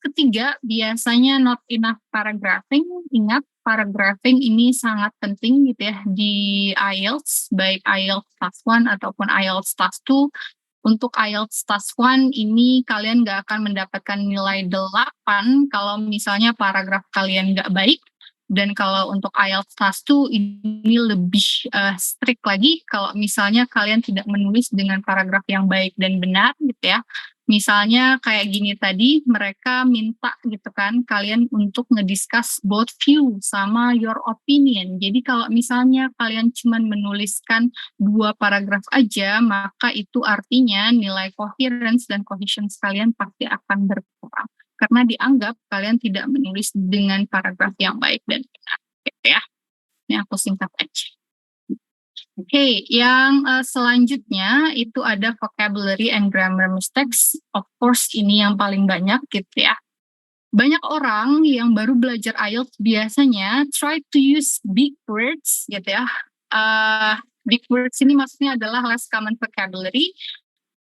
ketiga, biasanya not enough paragraphing. Ingat, paragraphing ini sangat penting gitu ya di IELTS, baik IELTS Task 1 ataupun IELTS Task 2. Untuk IELTS Task 1 ini kalian nggak akan mendapatkan nilai 8 kalau misalnya paragraf kalian nggak baik. Dan kalau untuk IELTS Task 2 ini lebih strict lagi kalau misalnya kalian tidak menulis dengan paragraf yang baik dan benar gitu ya. Misalnya kayak gini tadi, mereka minta gitu kan kalian untuk ngediscuss both view sama your opinion. Jadi kalau misalnya kalian cuma menuliskan 2 paragraf aja, maka itu artinya nilai coherence dan cohesion kalian pasti akan berkurang. Karena dianggap kalian tidak menulis dengan paragraf yang baik dan benar gitu ya. Ini aku singkat aja. Oke, yang selanjutnya itu ada vocabulary and grammar mistakes. Of course, ini yang paling banyak gitu ya. Banyak orang yang baru belajar IELTS biasanya try to use big words gitu ya. Big words ini maksudnya adalah less common vocabulary.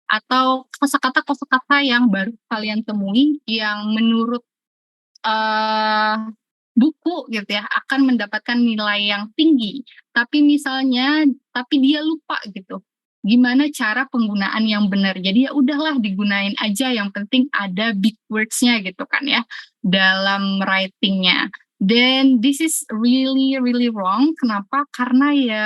atau kosakata-kosakata yang baru kalian temui yang menurut eee, buku gitu ya, akan mendapatkan nilai yang tinggi. Tapi dia lupa gitu, gimana cara penggunaan yang benar. Jadi ya udahlah digunain aja, yang penting ada big words-nya gitu kan ya, dalam writing-nya. Then this is really really wrong. Kenapa? Karena ya,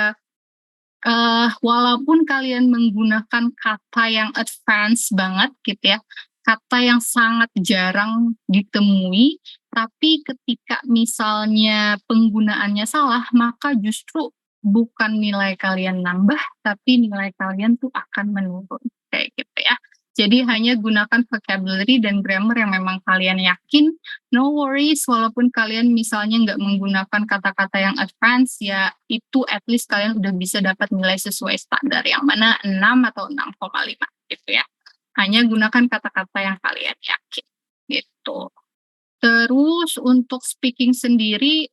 walaupun kalian menggunakan kata yang advance banget gitu ya, kata yang sangat jarang ditemui, tapi ketika misalnya penggunaannya salah, maka justru bukan nilai kalian nambah, tapi nilai kalian tuh akan menurun, kayak gitu ya. Jadi hanya gunakan vocabulary dan grammar yang memang kalian yakin. No worries, walaupun kalian misalnya nggak menggunakan kata-kata yang advance, ya itu at least kalian udah bisa dapat nilai sesuai standar, yang mana 6 atau 6,5 gitu ya. Hanya gunakan kata-kata yang kalian yakin, gitu. Terus untuk speaking sendiri,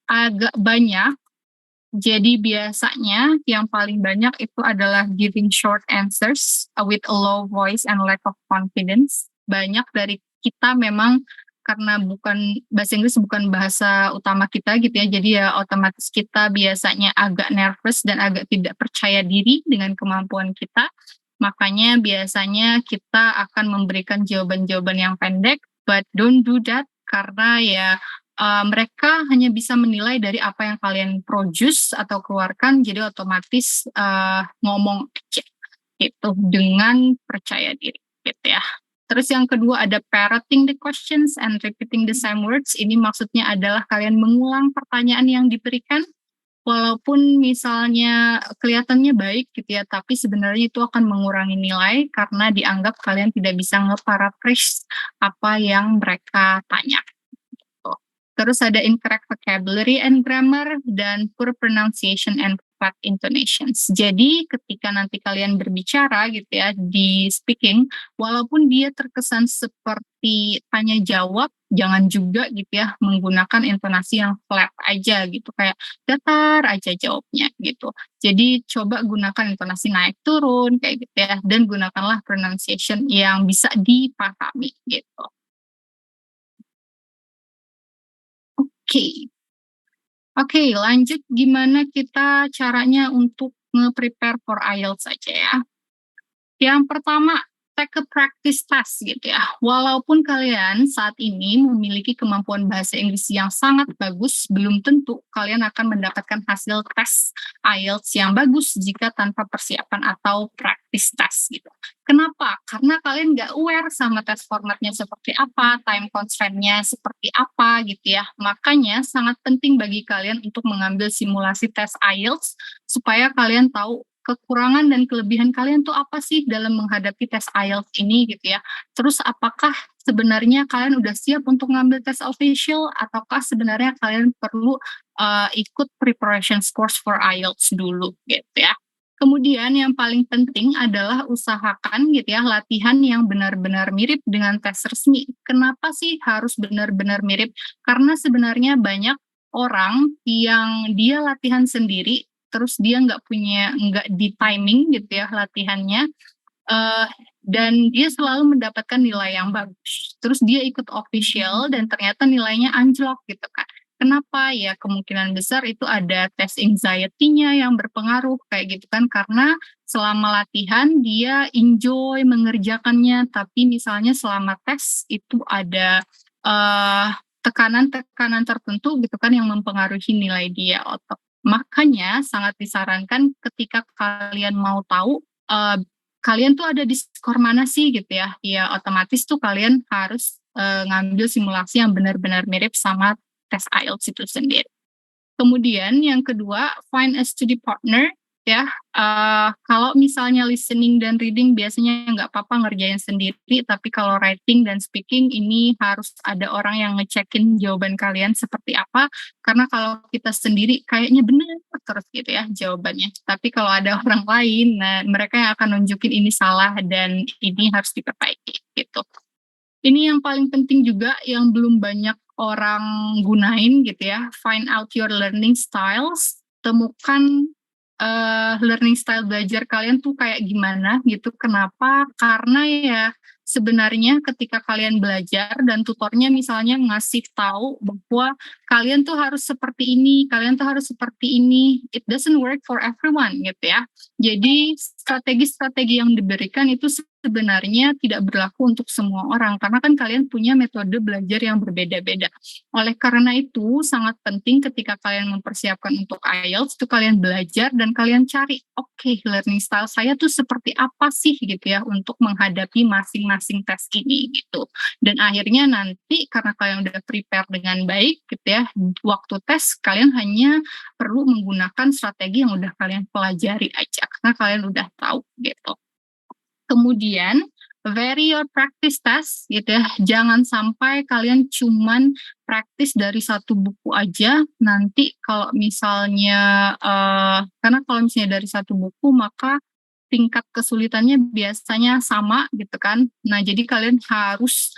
agak banyak. Jadi biasanya yang paling banyak itu adalah giving short answers with a low voice and lack of confidence. Banyak dari kita memang karena bahasa Inggris bukan bahasa utama kita gitu ya, jadi ya otomatis kita biasanya agak nervous dan agak tidak percaya diri dengan kemampuan kita. Makanya biasanya kita akan memberikan jawaban-jawaban yang pendek, but don't do that karena ya mereka hanya bisa menilai dari apa yang kalian produce atau keluarkan, jadi otomatis ngomong aja gitu dengan percaya diri gitu ya. Terus yang kedua ada parroting the questions and repeating the same words. Ini maksudnya adalah kalian mengulang pertanyaan yang diberikan, walaupun misalnya kelihatannya baik gitu ya, tapi sebenarnya itu akan mengurangi nilai karena dianggap kalian tidak bisa nge-paraphrase apa yang mereka tanya. Terus ada incorrect vocabulary and grammar, dan poor pronunciation and flat intonations. Jadi ketika nanti kalian berbicara gitu ya di speaking, walaupun dia terkesan seperti tanya jawab, jangan juga gitu ya menggunakan intonasi yang flat aja gitu, kayak datar aja jawabnya gitu. Jadi coba gunakan intonasi naik turun kayak gitu ya, dan gunakanlah pronunciation yang bisa dipahami gitu. Oke, lanjut gimana kita caranya untuk nge-prepare for IELTS aja ya. Yang pertama, take a practice test gitu ya. Walaupun kalian saat ini memiliki kemampuan bahasa Inggris yang sangat bagus, belum tentu kalian akan mendapatkan hasil tes IELTS yang bagus jika tanpa persiapan atau practice test gitu. Kenapa? Karena kalian nggak aware sama tes formatnya seperti apa, time constraint-nya seperti apa gitu ya. Makanya sangat penting bagi kalian untuk mengambil simulasi tes IELTS supaya kalian tahu kekurangan dan kelebihan kalian tuh apa sih dalam menghadapi tes IELTS ini gitu ya. Terus apakah sebenarnya kalian udah siap untuk ngambil tes official, ataukah sebenarnya kalian perlu ikut preparation course for IELTS dulu gitu ya. Kemudian yang paling penting adalah usahakan gitu ya latihan yang benar-benar mirip dengan tes resmi. Kenapa sih harus benar-benar mirip? Karena sebenarnya banyak orang yang dia latihan sendiri, terus dia nggak di timing gitu ya latihannya, dan dia selalu mendapatkan nilai yang bagus. Terus dia ikut official dan ternyata nilainya anjlok gitu kan. Kenapa? Ya kemungkinan besar itu ada tes anxiety-nya yang berpengaruh kayak gitu kan, karena selama latihan dia enjoy mengerjakannya, tapi misalnya selama tes itu ada tekanan-tekanan tertentu gitu kan yang mempengaruhi nilai dia. Makanya sangat disarankan ketika kalian mau tahu kalian tuh ada di skor mana sih gitu ya. Ya otomatis tuh kalian harus ngambil simulasi yang benar-benar mirip sama tes IELTS itu sendiri. Kemudian yang kedua, find a study partner ya. Kalau misalnya listening dan reading biasanya nggak apa-apa ngerjain sendiri, tapi kalau writing dan speaking ini harus ada orang yang ngecekin jawaban kalian seperti apa, karena kalau kita sendiri kayaknya benar terus gitu ya jawabannya. Tapi kalau ada orang lain, nah mereka yang akan nunjukin ini salah dan ini harus diperbaiki gitu. Ini yang paling penting juga yang belum banyak orang gunain gitu ya, find out your learning styles, temukan learning style belajar kalian tuh kayak gimana gitu. Kenapa? Karena ya sebenarnya ketika kalian belajar dan tutornya misalnya ngasih tahu bahwa kalian tuh harus seperti ini, kalian tuh harus seperti ini, it doesn't work for everyone gitu ya. Jadi strategi-strategi yang diberikan itu sebenarnya tidak berlaku untuk semua orang karena kan kalian punya metode belajar yang berbeda-beda. Oleh karena itu sangat penting ketika kalian mempersiapkan untuk IELTS itu kalian belajar dan kalian cari oke, learning style saya tuh seperti apa sih gitu ya untuk menghadapi masing-masing tes ini gitu. Dan akhirnya nanti karena kalian udah prepare dengan baik gitu ya, waktu tes kalian hanya perlu menggunakan strategi yang udah kalian pelajari aja karena kalian udah tahu gitu. Kemudian vary your practice test gitu ya. Jangan sampai kalian cuman praktis dari satu buku aja. Nanti kalau misalnya karena kalau misalnya dari satu buku maka tingkat kesulitannya biasanya sama gitu kan. Nah, jadi kalian harus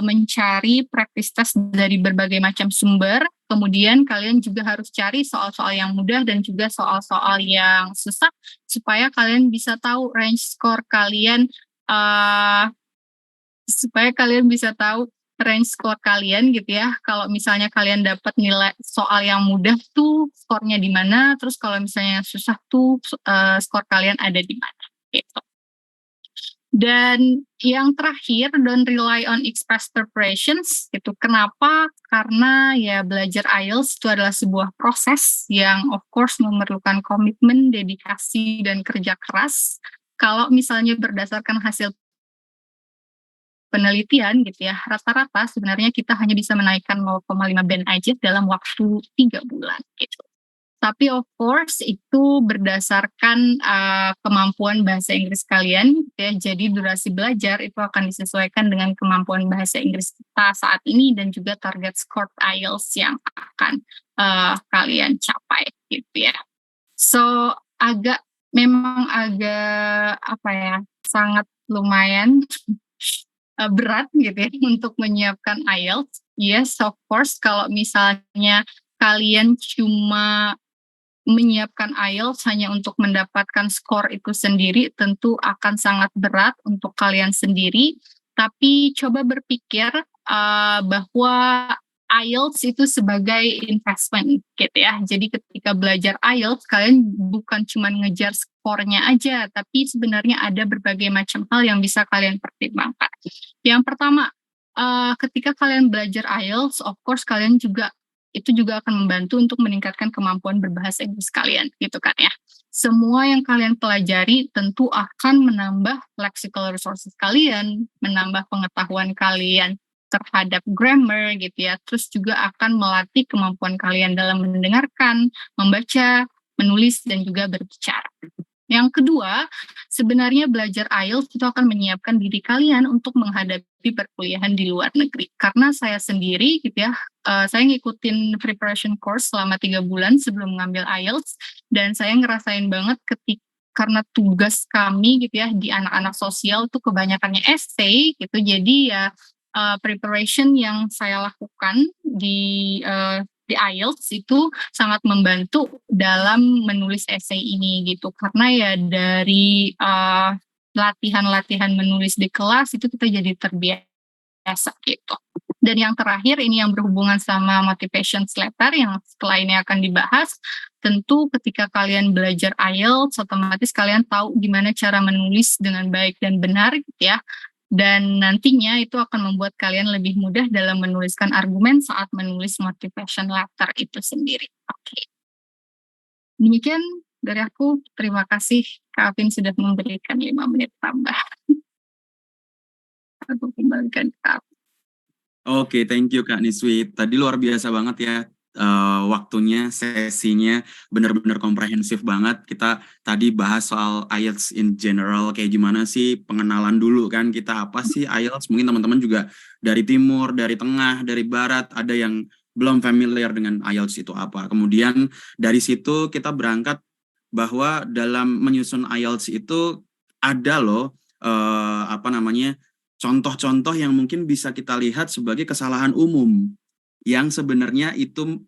mencari practice test dari berbagai macam sumber. Kemudian kalian juga harus cari soal-soal yang mudah dan juga soal-soal yang susah supaya kalian bisa tahu range score kalian gitu ya. Kalau misalnya kalian dapat nilai soal yang mudah tuh skornya di mana, terus kalau misalnya yang susah tuh skor kalian ada di mana gitu. Dan yang terakhir, don't rely on express preparations gitu. Kenapa? Karena ya belajar IELTS itu adalah sebuah proses yang of course memerlukan komitmen, dedikasi, dan kerja keras. Kalau misalnya berdasarkan hasil penelitian gitu ya, rata-rata sebenarnya kita hanya bisa menaikkan 0,5 band aja dalam waktu 3 bulan gitu. Tapi of course itu berdasarkan kemampuan bahasa Inggris kalian gitu ya. Jadi durasi belajar itu akan disesuaikan dengan kemampuan bahasa Inggris kita saat ini dan juga target skor IELTS yang akan kalian capai gitu ya. So memang agak sangat lumayan berat gitu ya untuk menyiapkan IELTS. Yes, of course kalau misalnya kalian cuma menyiapkan IELTS hanya untuk mendapatkan skor itu sendiri tentu akan sangat berat untuk kalian sendiri. Tapi coba berpikir bahwa IELTS itu sebagai investment gitu ya. Jadi ketika belajar IELTS kalian bukan cuma ngejar skornya aja, tapi sebenarnya ada berbagai macam hal yang bisa kalian pertimbangkan. Yang pertama, ketika kalian belajar IELTS, of course kalian juga akan membantu untuk meningkatkan kemampuan berbahasa Inggris kalian gitu kan ya. Semua yang kalian pelajari tentu akan menambah lexical resources kalian, menambah pengetahuan kalian terhadap grammar gitu ya. Terus juga akan melatih kemampuan kalian dalam mendengarkan, membaca, menulis, dan juga berbicara. Yang kedua, sebenarnya belajar IELTS itu akan menyiapkan diri kalian untuk menghadapi perkuliahan di luar negeri. Karena saya sendiri gitu ya, saya ngikutin preparation course selama 3 bulan sebelum mengambil IELTS, dan saya ngerasain banget karena tugas kami gitu ya di anak-anak sosial tuh kebanyakannya essay gitu. Jadi ya preparation yang saya lakukan di IELTS itu sangat membantu dalam menulis essay ini gitu. Karena ya dari latihan-latihan menulis di kelas itu kita jadi terbiasa gitu. Dan yang terakhir ini yang berhubungan sama motivation letter yang setelah ini akan dibahas. Tentu ketika kalian belajar IELTS otomatis kalian tahu gimana cara menulis dengan baik dan benar gitu ya. Dan nantinya itu akan membuat kalian lebih mudah dalam menuliskan argumen saat menulis motivation letter itu sendiri. Oke. Demikian dari aku. Terima kasih Kak Afin sudah memberikan 5 menit tambah. Aku kembalikan ke Kak Afin. Oke, thank you Kak Niswi. Tadi luar biasa banget ya. Waktunya, sesinya benar-benar komprehensif banget. Kita tadi bahas soal IELTS in general, kayak gimana sih pengenalan dulu kan kita apa sih IELTS. Mungkin teman-teman juga dari timur, dari tengah, dari barat ada yang belum familiar dengan IELTS itu apa. Kemudian dari situ kita berangkat bahwa dalam menyusun IELTS itu ada loh contoh-contoh yang mungkin bisa kita lihat sebagai kesalahan umum yang sebenarnya itu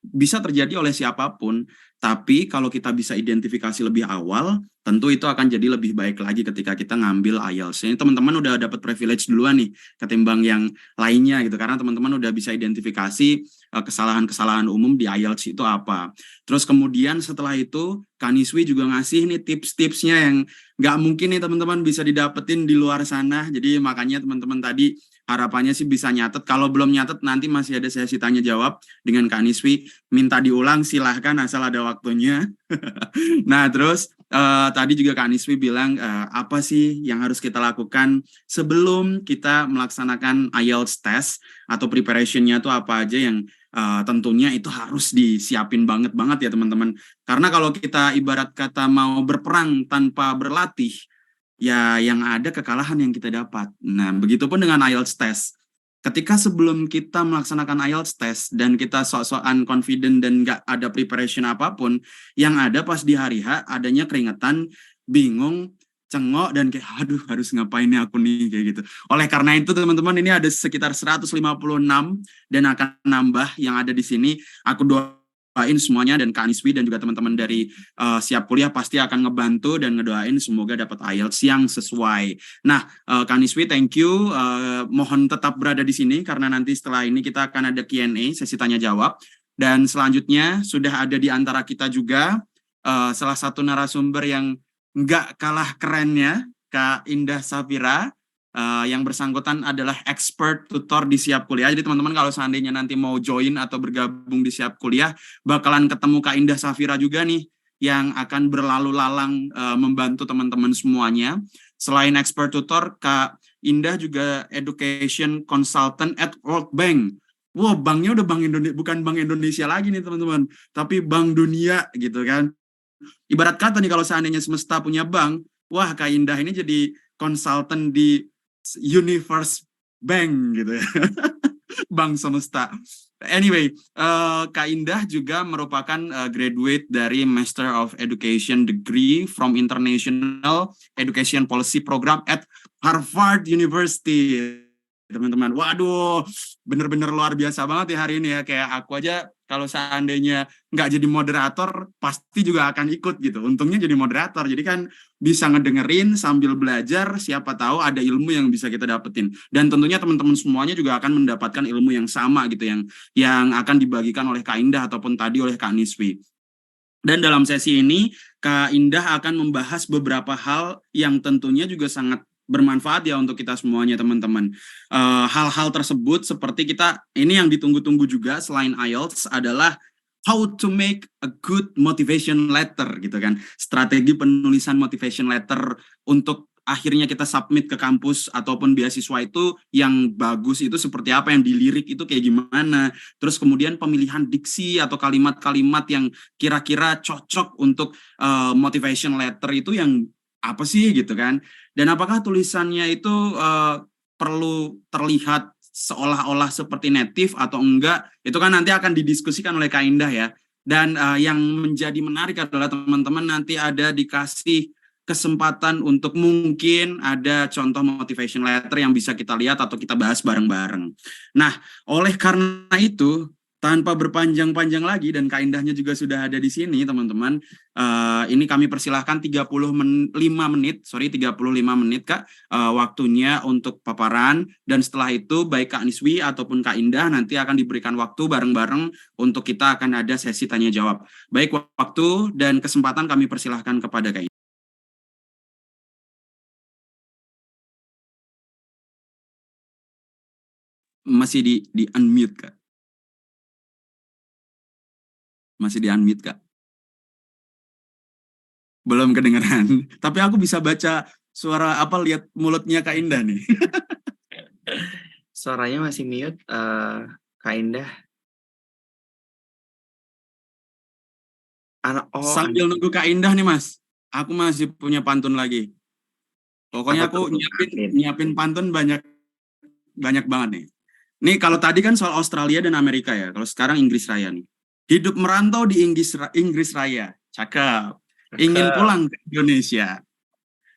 bisa terjadi oleh siapapun, Tapi kalau kita bisa identifikasi lebih awal, tentu itu akan jadi lebih baik lagi ketika kita ngambil IELTS. Ini teman-teman udah dapat privilege duluan nih ketimbang yang lainnya gitu, karena teman-teman udah bisa identifikasi kesalahan-kesalahan umum di IELTS itu apa. Terus kemudian setelah itu Kaniswi juga ngasih nih tips-tipsnya yang nggak mungkin nih teman-teman bisa didapetin di luar sana. Jadi makanya teman-teman tadi harapannya sih bisa nyatet. Kalau belum nyatet nanti masih ada sesi tanya jawab dengan Kaniswi. Minta diulang silahkan asal ada waktunya. Nah terus tadi juga Kak Niswi bilang apa sih yang harus kita lakukan sebelum kita melaksanakan IELTS test atau preparationnya tuh apa aja yang tentunya itu harus disiapin banget ya teman-teman. Karena kalau kita ibarat kata mau berperang tanpa berlatih, ya yang ada kekalahan yang kita dapat. Nah begitupun dengan IELTS test. Ketika sebelum kita melaksanakan IELTS test dan kita sok-sokan confident dan nggak ada preparation apapun, yang ada pas di hari H adanya keringetan, bingung, cengok, dan kayak aduh harus ngapain nih aku nih kayak gitu. Oleh karena itu teman-teman ini ada sekitar 156 dan akan nambah yang ada di sini. Aku doain semuanya dan Kak Niswi dan juga teman-teman dari Siap Kuliah pasti akan ngebantu dan ngedoain semoga dapat IELTS yang sesuai. Nah, Kak Niswi thank you. Mohon tetap berada di sini karena nanti setelah ini kita akan ada Q&A, sesi tanya jawab. Dan selanjutnya sudah ada di antara kita juga salah satu narasumber yang nggak kalah kerennya, Kak Indah Safira. Yang bersangkutan adalah expert tutor di Siap Kuliah. Jadi teman-teman kalau seandainya nanti mau join atau bergabung di Siap Kuliah, bakalan ketemu Kak Indah Safira juga nih, yang akan berlalu lalang membantu teman-teman semuanya. Selain expert tutor, Kak Indah juga education consultant at World Bank. Wow, banknya udah Bank Indonesia, bukan Bank Indonesia lagi nih teman-teman, tapi Bank Dunia gitu kan. Ibarat kata nih kalau seandainya semesta punya bank, wah Kak Indah ini jadi konsultan di Universe Bank gitu ya. Bank semesta. Anyway, Kak Indah juga merupakan graduate dari Master of Education degree from International Education Policy Program at Harvard University. Teman-teman, waduh, bener-bener luar biasa banget ya hari ini ya. Kayak aku aja kalau seandainya nggak jadi moderator, pasti juga akan ikut gitu. Untungnya jadi moderator, jadi kan bisa ngedengerin sambil belajar, siapa tahu ada ilmu yang bisa kita dapetin. Dan tentunya teman-teman semuanya juga akan mendapatkan ilmu yang sama gitu, yang akan dibagikan oleh Kak Indah ataupun tadi oleh Kak Niswi. Dan dalam sesi ini, Kak Indah akan membahas beberapa hal yang tentunya juga sangat bermanfaat ya untuk kita semuanya teman-teman. Hal-hal tersebut seperti kita, ini yang ditunggu-tunggu juga selain IELTS adalah how to make a good motivation letter gitu kan. Strategi penulisan motivation letter untuk akhirnya kita submit ke kampus ataupun beasiswa itu yang bagus itu seperti apa, yang dilirik itu kayak gimana. Terus kemudian pemilihan diksi atau kalimat-kalimat yang kira-kira cocok untuk motivation letter itu yang apa sih gitu kan. Dan apakah tulisannya itu perlu terlihat seolah-olah seperti native atau enggak, itu kan nanti akan didiskusikan oleh Kak Indah ya. Dan yang menjadi menarik adalah teman-teman nanti ada dikasih kesempatan untuk mungkin ada contoh motivation letter yang bisa kita lihat atau kita bahas bareng-bareng. Nah, oleh karena itu, tanpa berpanjang-panjang lagi, dan Kak Indahnya juga sudah ada di sini teman-teman, ini kami persilahkan 35 menit Kak, waktunya untuk paparan, dan setelah itu baik Kak Niswi ataupun Kak Indah nanti akan diberikan waktu bareng-bareng untuk kita akan ada sesi tanya jawab. Baik, waktu dan kesempatan kami persilahkan kepada Kak Indah. Masih di unmute Kak. Masih di unmute Kak. Belum kedengeran. Tapi aku bisa baca suara apa, lihat mulutnya Kak Indah nih. Suaranya masih mute, Kak Indah. Sambil nunggu Kak Indah nih Mas, aku masih punya pantun lagi. Pokoknya aku nyiapin pantun banyak banget nih. Nih kalau tadi kan soal Australia dan Amerika ya, kalau sekarang Inggris Raya nih. Hidup merantau di Inggris Raya, cakep. Ingin pulang ke Indonesia.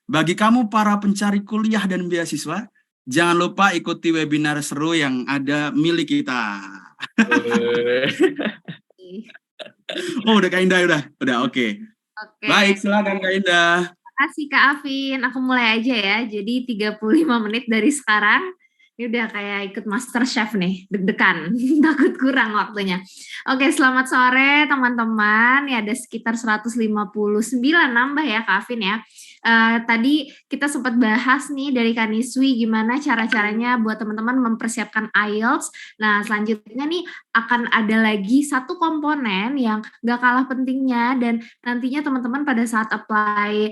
Bagi kamu para pencari kuliah dan beasiswa, jangan lupa ikuti webinar seru yang ada milik kita. Oh, udah Kak Indah, udah oke. Oke. Baik, silakan Kak Indah. Makasih Kak Afin, aku mulai aja ya. Jadi 35 menit dari sekarang. Ini udah kayak ikut Master Chef nih, deg-degan, takut kurang waktunya. Oke, selamat sore teman-teman. Ya ada sekitar 159 nambah ya Kak Afin ya. Tadi kita sempat bahas nih dari Kaniswi gimana cara-caranya buat teman-teman mempersiapkan IELTS. Nah, selanjutnya nih akan ada lagi satu komponen yang gak kalah pentingnya dan nantinya teman-teman pada saat apply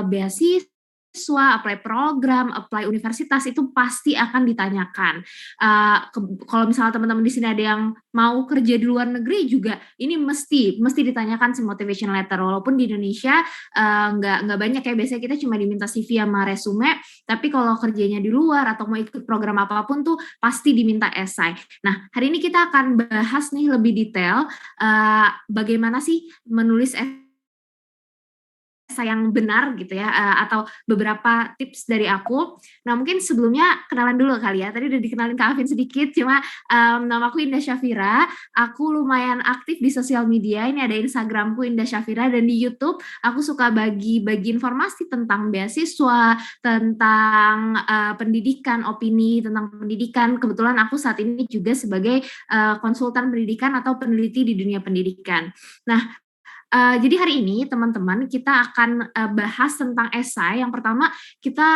beasiswa, apply program, apply universitas itu pasti akan ditanyakan. Kalau misalnya teman-teman di sini ada yang mau kerja di luar negeri juga, ini mesti ditanyakan si motivation letter. Walaupun di Indonesia nggak banyak ya, biasanya kita cuma diminta CV sama resume, tapi kalau kerjanya di luar atau mau ikut program apapun tuh pasti diminta esai. Nah, hari ini kita akan bahas nih lebih detail bagaimana sih menulis yang benar gitu ya, atau beberapa tips dari aku. Nah, mungkin sebelumnya kenalan dulu kali ya. Tadi udah dikenalin Kak Afin sedikit, cuma nama aku Indah Syafira. Aku lumayan aktif di sosial media. Ini ada Instagramku Indah Syafira, dan di YouTube aku suka bagi informasi tentang beasiswa, tentang pendidikan, opini tentang pendidikan. Kebetulan aku saat ini juga sebagai konsultan pendidikan atau peneliti di dunia pendidikan. Nah, jadi hari ini teman-teman kita akan bahas tentang esai. Yang pertama kita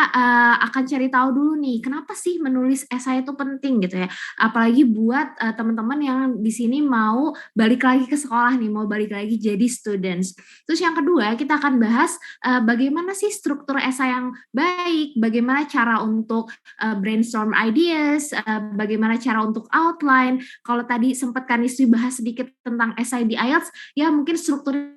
akan cari tahu dulu nih, kenapa sih menulis esai itu penting gitu ya. Apalagi buat teman-teman yang di sini mau balik lagi ke sekolah nih, mau balik lagi jadi students. Terus yang kedua kita akan bahas bagaimana sih struktur esai yang baik, bagaimana cara untuk brainstorm ideas, bagaimana cara untuk outline. Kalau tadi sempat Kaniswi bahas sedikit tentang esai di IELTS, ya mungkin strukturnya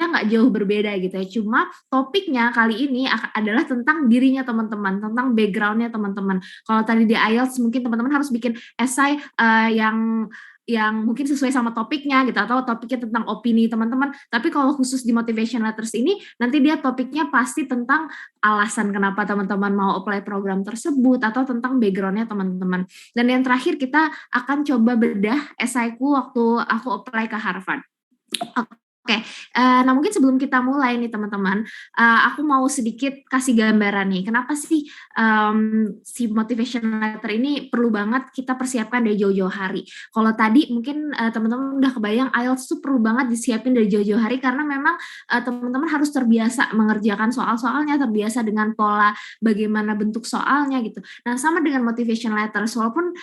nggak jauh berbeda gitu ya. Cuma topiknya kali ini adalah tentang dirinya teman-teman, tentang backgroundnya teman-teman. Kalau tadi di IELTS mungkin teman-teman harus bikin esai yang mungkin sesuai sama topiknya gitu, atau topiknya tentang opini teman-teman. Tapi kalau khusus di motivation letters ini, nanti dia topiknya pasti tentang alasan kenapa teman-teman mau apply program tersebut, atau tentang backgroundnya teman-teman. Dan yang terakhir kita akan coba bedah esaiku waktu aku apply ke Harvard. Oke, nah mungkin sebelum kita mulai nih teman-teman, aku mau sedikit kasih gambaran nih, kenapa sih si motivation letter ini perlu banget kita persiapkan dari jauh-jauh hari. Kalau tadi mungkin teman-teman udah kebayang IELTS itu perlu banget disiapin dari jauh-jauh hari, karena memang teman-teman harus terbiasa mengerjakan soal-soalnya, terbiasa dengan pola bagaimana bentuk soalnya gitu. Nah, sama dengan motivation letter, walaupun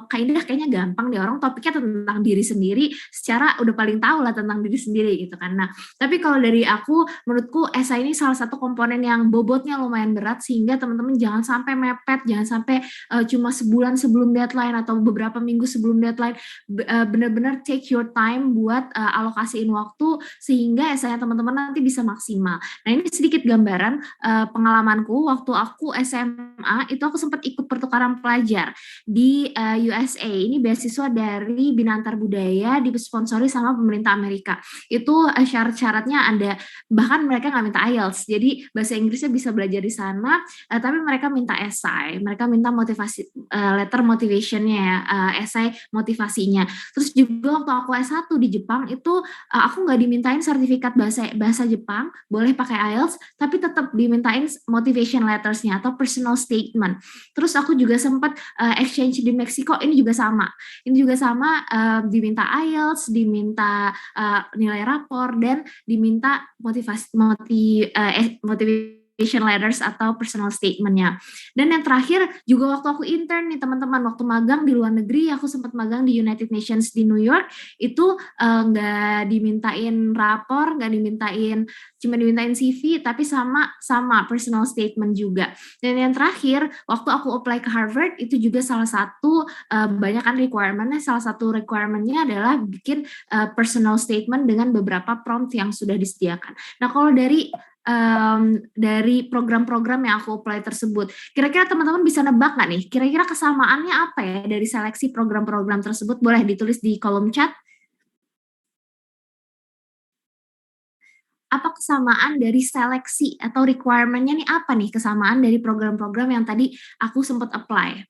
Kak Indah kayaknya gampang deh, orang topiknya tentang diri sendiri, secara udah paling tahu lah tentang diri sendiri gitu kan. Nah, tapi kalau dari aku, menurutku esai ini salah satu komponen yang bobotnya lumayan berat, sehingga teman-teman jangan sampai mepet, jangan sampai cuma sebulan sebelum deadline atau beberapa minggu sebelum deadline. Benar-benar take your time buat alokasiin waktu sehingga esainya teman-teman nanti bisa maksimal. Nah, ini sedikit gambaran pengalamanku waktu aku SMA, itu aku sempat ikut pertukaran pelajar di USA. Ini beasiswa dari Bina Antar Budaya, disponsori sama pemerintah Amerika. Itu syarat-syaratnya ada, bahkan mereka nggak minta IELTS, jadi bahasa Inggrisnya bisa belajar di sana, tapi mereka minta esai, mereka minta motivasi, letter motivationnya ya, esai motivasinya. Terus juga waktu aku S1 di Jepang itu aku nggak dimintain sertifikat bahasa Jepang, boleh pakai IELTS, tapi tetap dimintain motivation lettersnya atau personal statement. Terus aku juga sempat exchange di Meksiko, ini juga sama, diminta IELTS, diminta nilai rapor, dan diminta motivation letters atau personal statement-nya. Dan yang terakhir juga waktu aku intern nih teman-teman, waktu magang di luar negeri, aku sempat magang di United Nations di New York, itu nggak dimintain rapor, cuma dimintain CV, tapi sama personal statement juga. Dan yang terakhir, waktu aku apply ke Harvard, itu juga salah satu banyak kan requirement-nya, salah satu requirement-nya adalah bikin personal statement dengan beberapa prompt yang sudah disediakan. Nah, kalau dari program-program yang aku apply tersebut, kira-kira teman-teman bisa nebak nggak nih, kira-kira kesamaannya apa ya dari seleksi program-program tersebut? Boleh ditulis di kolom chat. Apa kesamaan dari seleksi atau requirement-nya nih, apa nih kesamaan dari program-program yang tadi aku sempat apply?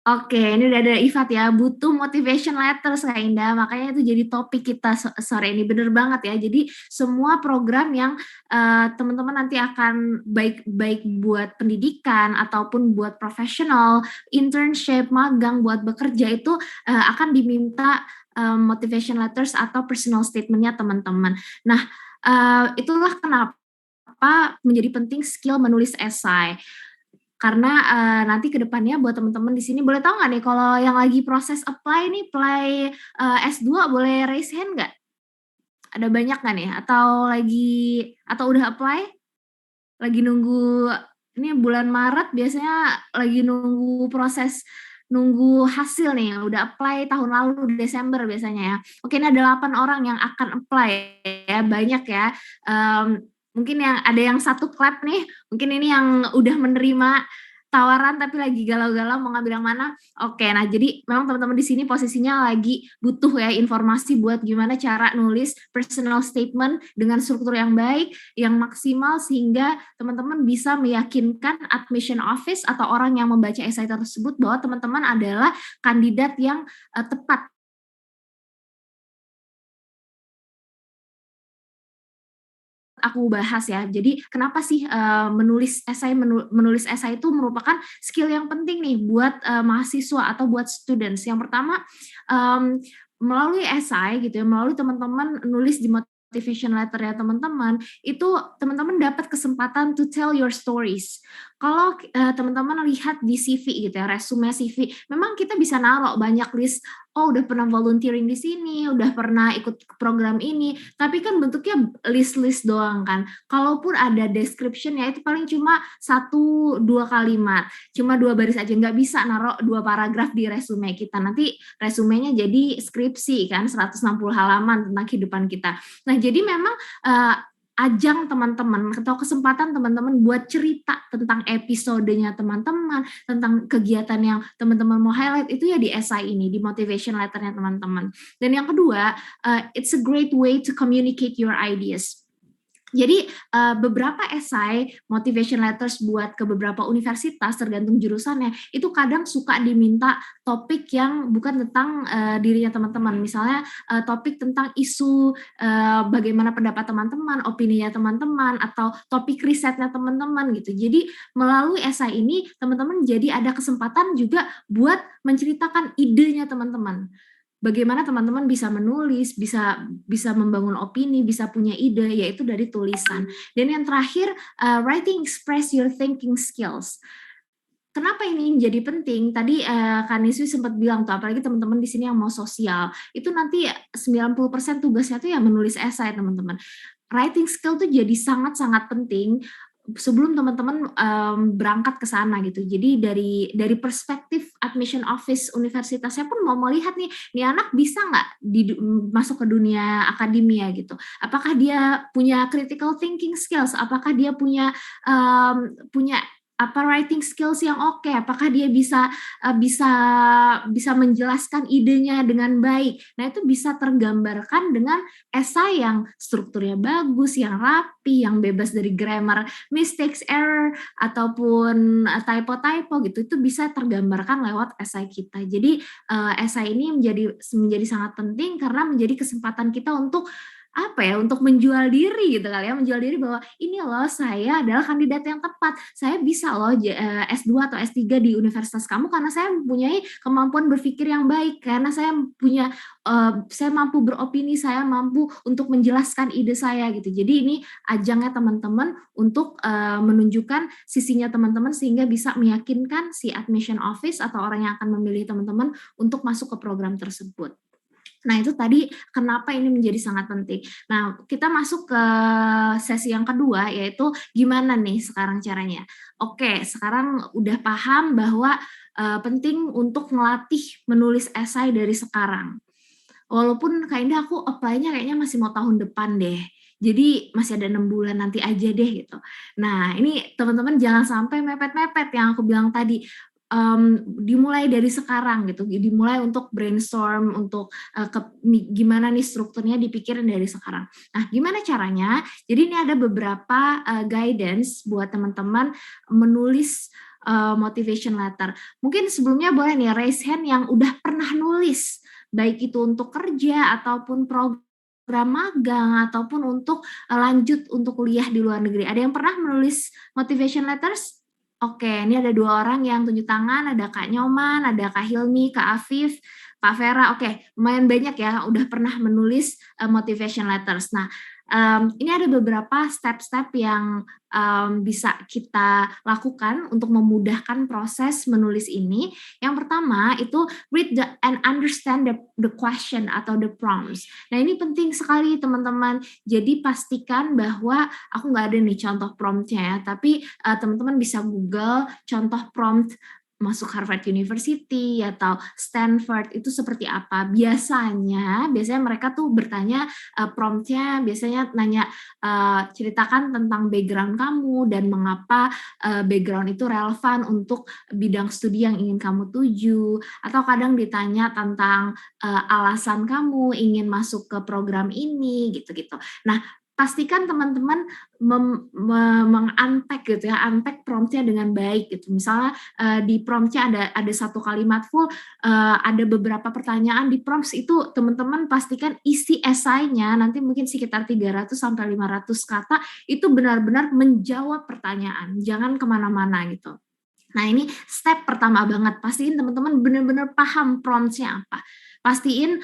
Oke, ini udah ada Ifat ya, butuh motivation letters Kak Indah, makanya itu jadi topik kita sore ini, bener banget ya. Jadi semua program yang teman-teman nanti akan baik buat pendidikan ataupun buat profesional, internship, magang, buat bekerja itu akan diminta motivation letters atau personal statement-nya teman-teman. Nah, itulah kenapa menjadi penting skill menulis esai. Karena nanti ke depannya buat teman-teman di sini boleh tahu nggak nih kalau yang lagi proses apply S2 boleh raise hand nggak? Ada banyak nggak nih? Atau udah apply? Lagi nunggu, ini bulan Maret biasanya lagi nunggu hasil nih, yang udah apply tahun lalu Desember biasanya ya. Oke, ini ada 8 orang yang akan apply ya, banyak ya. Mungkin ada yang satu clap nih, mungkin ini yang udah menerima tawaran tapi lagi galau-galau mau ngambil yang mana. Oke, nah jadi memang teman-teman di sini posisinya lagi butuh ya informasi buat gimana cara nulis personal statement dengan struktur yang baik, yang maksimal sehingga teman-teman bisa meyakinkan admission office atau orang yang membaca esai tersebut bahwa teman-teman adalah kandidat yang tepat. Aku bahas ya. Jadi kenapa sih menulis esai itu merupakan skill yang penting nih buat mahasiswa atau buat students. Yang pertama, melalui esai gitu ya, melalui teman-teman nulis di motivation letter ya teman-teman, itu teman-teman dapat kesempatan to tell your stories. Kalau teman-teman lihat di CV gitu ya, resume CV, memang kita bisa naruh banyak list, oh udah pernah volunteering di sini, udah pernah ikut program ini, tapi kan bentuknya list-list doang kan. Kalaupun ada description ya itu paling cuma 1-2 kalimat, cuma 2 baris aja, nggak bisa naruh 2 paragraf di resume kita. Nanti resumenya jadi skripsi kan, 160 halaman tentang kehidupan kita. Nah jadi memang ajang teman-teman atau kesempatan teman-teman buat cerita tentang episodenya teman-teman, tentang kegiatan yang teman-teman mau highlight itu ya di esai ini, di motivation letternya teman-teman. Dan yang kedua, it's a great way to communicate your ideas. Jadi beberapa esai motivation letters buat ke beberapa universitas tergantung jurusannya itu kadang suka diminta topik yang bukan tentang dirinya teman-teman, misalnya topik tentang isu bagaimana pendapat teman-teman, opininya teman-teman, atau topik risetnya teman-teman gitu. Jadi melalui esai ini teman-teman jadi ada kesempatan juga buat menceritakan idenya teman-teman. Bagaimana teman-teman bisa menulis, bisa membangun opini, bisa punya ide, yaitu dari tulisan. Dan yang terakhir, writing express your thinking skills. Kenapa ini menjadi penting? Tadi Kak Niswi sempat bilang tuh, apalagi teman-teman di sini yang mau sosial, itu nanti 90% tugasnya tuh ya menulis esai teman-teman. Writing skill tuh jadi sangat-sangat penting sebelum teman-teman berangkat ke sana gitu. Jadi dari perspektif admission office universitasnya pun mau melihat nih anak bisa nggak masuk ke dunia akademia gitu. Apakah dia punya critical thinking skills? Apakah dia punya writing skills yang oke? Apakah dia bisa menjelaskan idenya dengan baik? Nah itu bisa tergambarkan dengan esai yang strukturnya bagus, yang rapi, yang bebas dari grammar mistakes, error, ataupun typo-typo gitu, itu bisa tergambarkan lewat esai kita. Jadi esai ini menjadi sangat penting karena menjadi kesempatan kita untuk untuk menjual diri gitu kali ya, menjual diri bahwa ini loh saya adalah kandidat yang tepat, saya bisa loh S2 atau S3 di universitas kamu karena saya mempunyai kemampuan berpikir yang baik, karena saya mampu beropini, saya mampu untuk menjelaskan ide saya gitu. Jadi ini ajangnya teman-teman untuk menunjukkan sisinya teman-teman sehingga bisa meyakinkan si admission office atau orang yang akan memilih teman-teman untuk masuk ke program tersebut. Nah itu tadi kenapa ini menjadi sangat penting. Nah kita masuk ke sesi yang kedua, yaitu gimana nih sekarang caranya. Oke, sekarang udah paham bahwa penting untuk melatih menulis esai dari sekarang. Walaupun Kak Indah aku apply-nya kayaknya masih mau tahun depan deh. Jadi masih ada 6 bulan nanti aja deh gitu. Nah ini teman-teman jangan sampai mepet-mepet yang aku bilang tadi. Dimulai dari sekarang gitu, dimulai untuk brainstorm untuk gimana nih strukturnya dipikirin dari sekarang. Nah, gimana caranya? Jadi ini ada beberapa guidance buat teman-teman menulis motivation letter. Mungkin sebelumnya boleh nih raise hand yang udah pernah nulis, baik itu untuk kerja ataupun program magang ataupun untuk lanjut untuk kuliah di luar negeri. Ada yang pernah menulis motivation letters? Oke, ini ada 2 orang yang tunjuk tangan, ada Kak Nyoman, ada Kak Hilmi, Kak Afif, Kak Vera. Oke, lumayan banyak ya udah pernah menulis motivation letters. Nah, ini ada beberapa step-step yang bisa kita lakukan untuk memudahkan proses menulis ini. Yang pertama itu read and understand the question atau the prompts. Nah, ini penting sekali teman-teman. Jadi pastikan bahwa aku nggak ada nih contoh promptnya ya, tapi teman-teman bisa Google contoh prompt masuk Harvard University atau Stanford itu seperti apa. Biasanya mereka tuh bertanya promptnya, biasanya nanya ceritakan tentang background kamu dan mengapa background itu relevan untuk bidang studi yang ingin kamu tuju, atau kadang ditanya tentang alasan kamu ingin masuk ke program ini gitu-gitu. Nah, pastikan teman-teman meng-unpack gitu ya, unpack promptnya dengan baik gitu. Misalnya di promptnya ada 1 kalimat full, ada beberapa pertanyaan di prompts itu, teman-teman pastikan isi esainya nanti mungkin sekitar 300 sampai 500 kata itu benar-benar menjawab pertanyaan, jangan kemana-mana gitu. Nah, ini step pertama banget, pastiin teman-teman benar-benar paham promptnya apa. Pastiin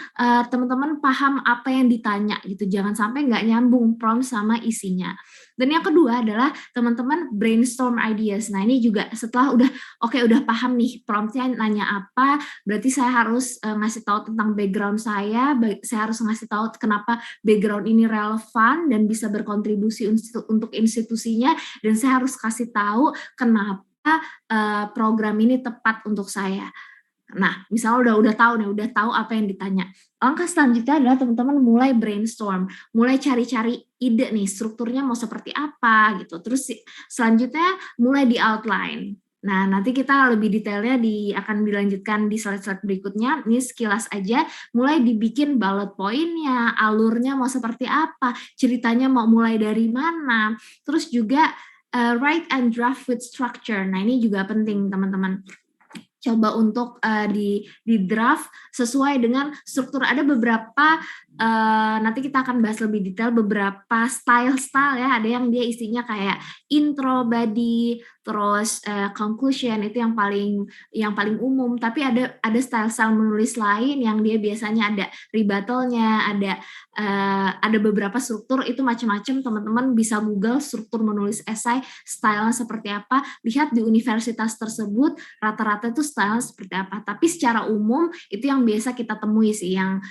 teman-teman paham apa yang ditanya gitu, jangan sampai nggak nyambung prompt sama isinya. Dan yang kedua adalah teman-teman brainstorm ideas. Nah, ini juga setelah udah paham nih promptnya nanya apa, berarti saya harus ngasih tahu tentang background saya harus ngasih tahu kenapa background ini relevan dan bisa berkontribusi untuk institusinya, dan saya harus kasih tahu kenapa program ini tepat untuk saya. Nah, misalnya udah tahu apa yang ditanya. Langkah selanjutnya adalah teman-teman mulai brainstorm, mulai cari-cari ide nih, strukturnya mau seperti apa gitu. Terus selanjutnya mulai di outline. Nah, nanti kita lebih detailnya akan dilanjutkan di slide-slide berikutnya. Ini sekilas aja, mulai dibikin bullet point-nya, alurnya mau seperti apa, ceritanya mau mulai dari mana. Terus juga write and draft with structure. Nah, ini juga penting teman-teman. Coba untuk di draft sesuai dengan struktur. Ada beberapa, nanti kita akan bahas lebih detail beberapa style ya. Ada yang dia isinya kayak intro, body, terus conclusion, itu yang paling umum. Tapi ada style menulis lain yang dia biasanya ada rebuttal-nya, ada beberapa struktur, itu macam-macam. Teman-teman bisa Google struktur menulis esai, style seperti apa, lihat di universitas tersebut rata-rata itu style seperti apa. Tapi secara umum itu yang biasa kita temui sih, yang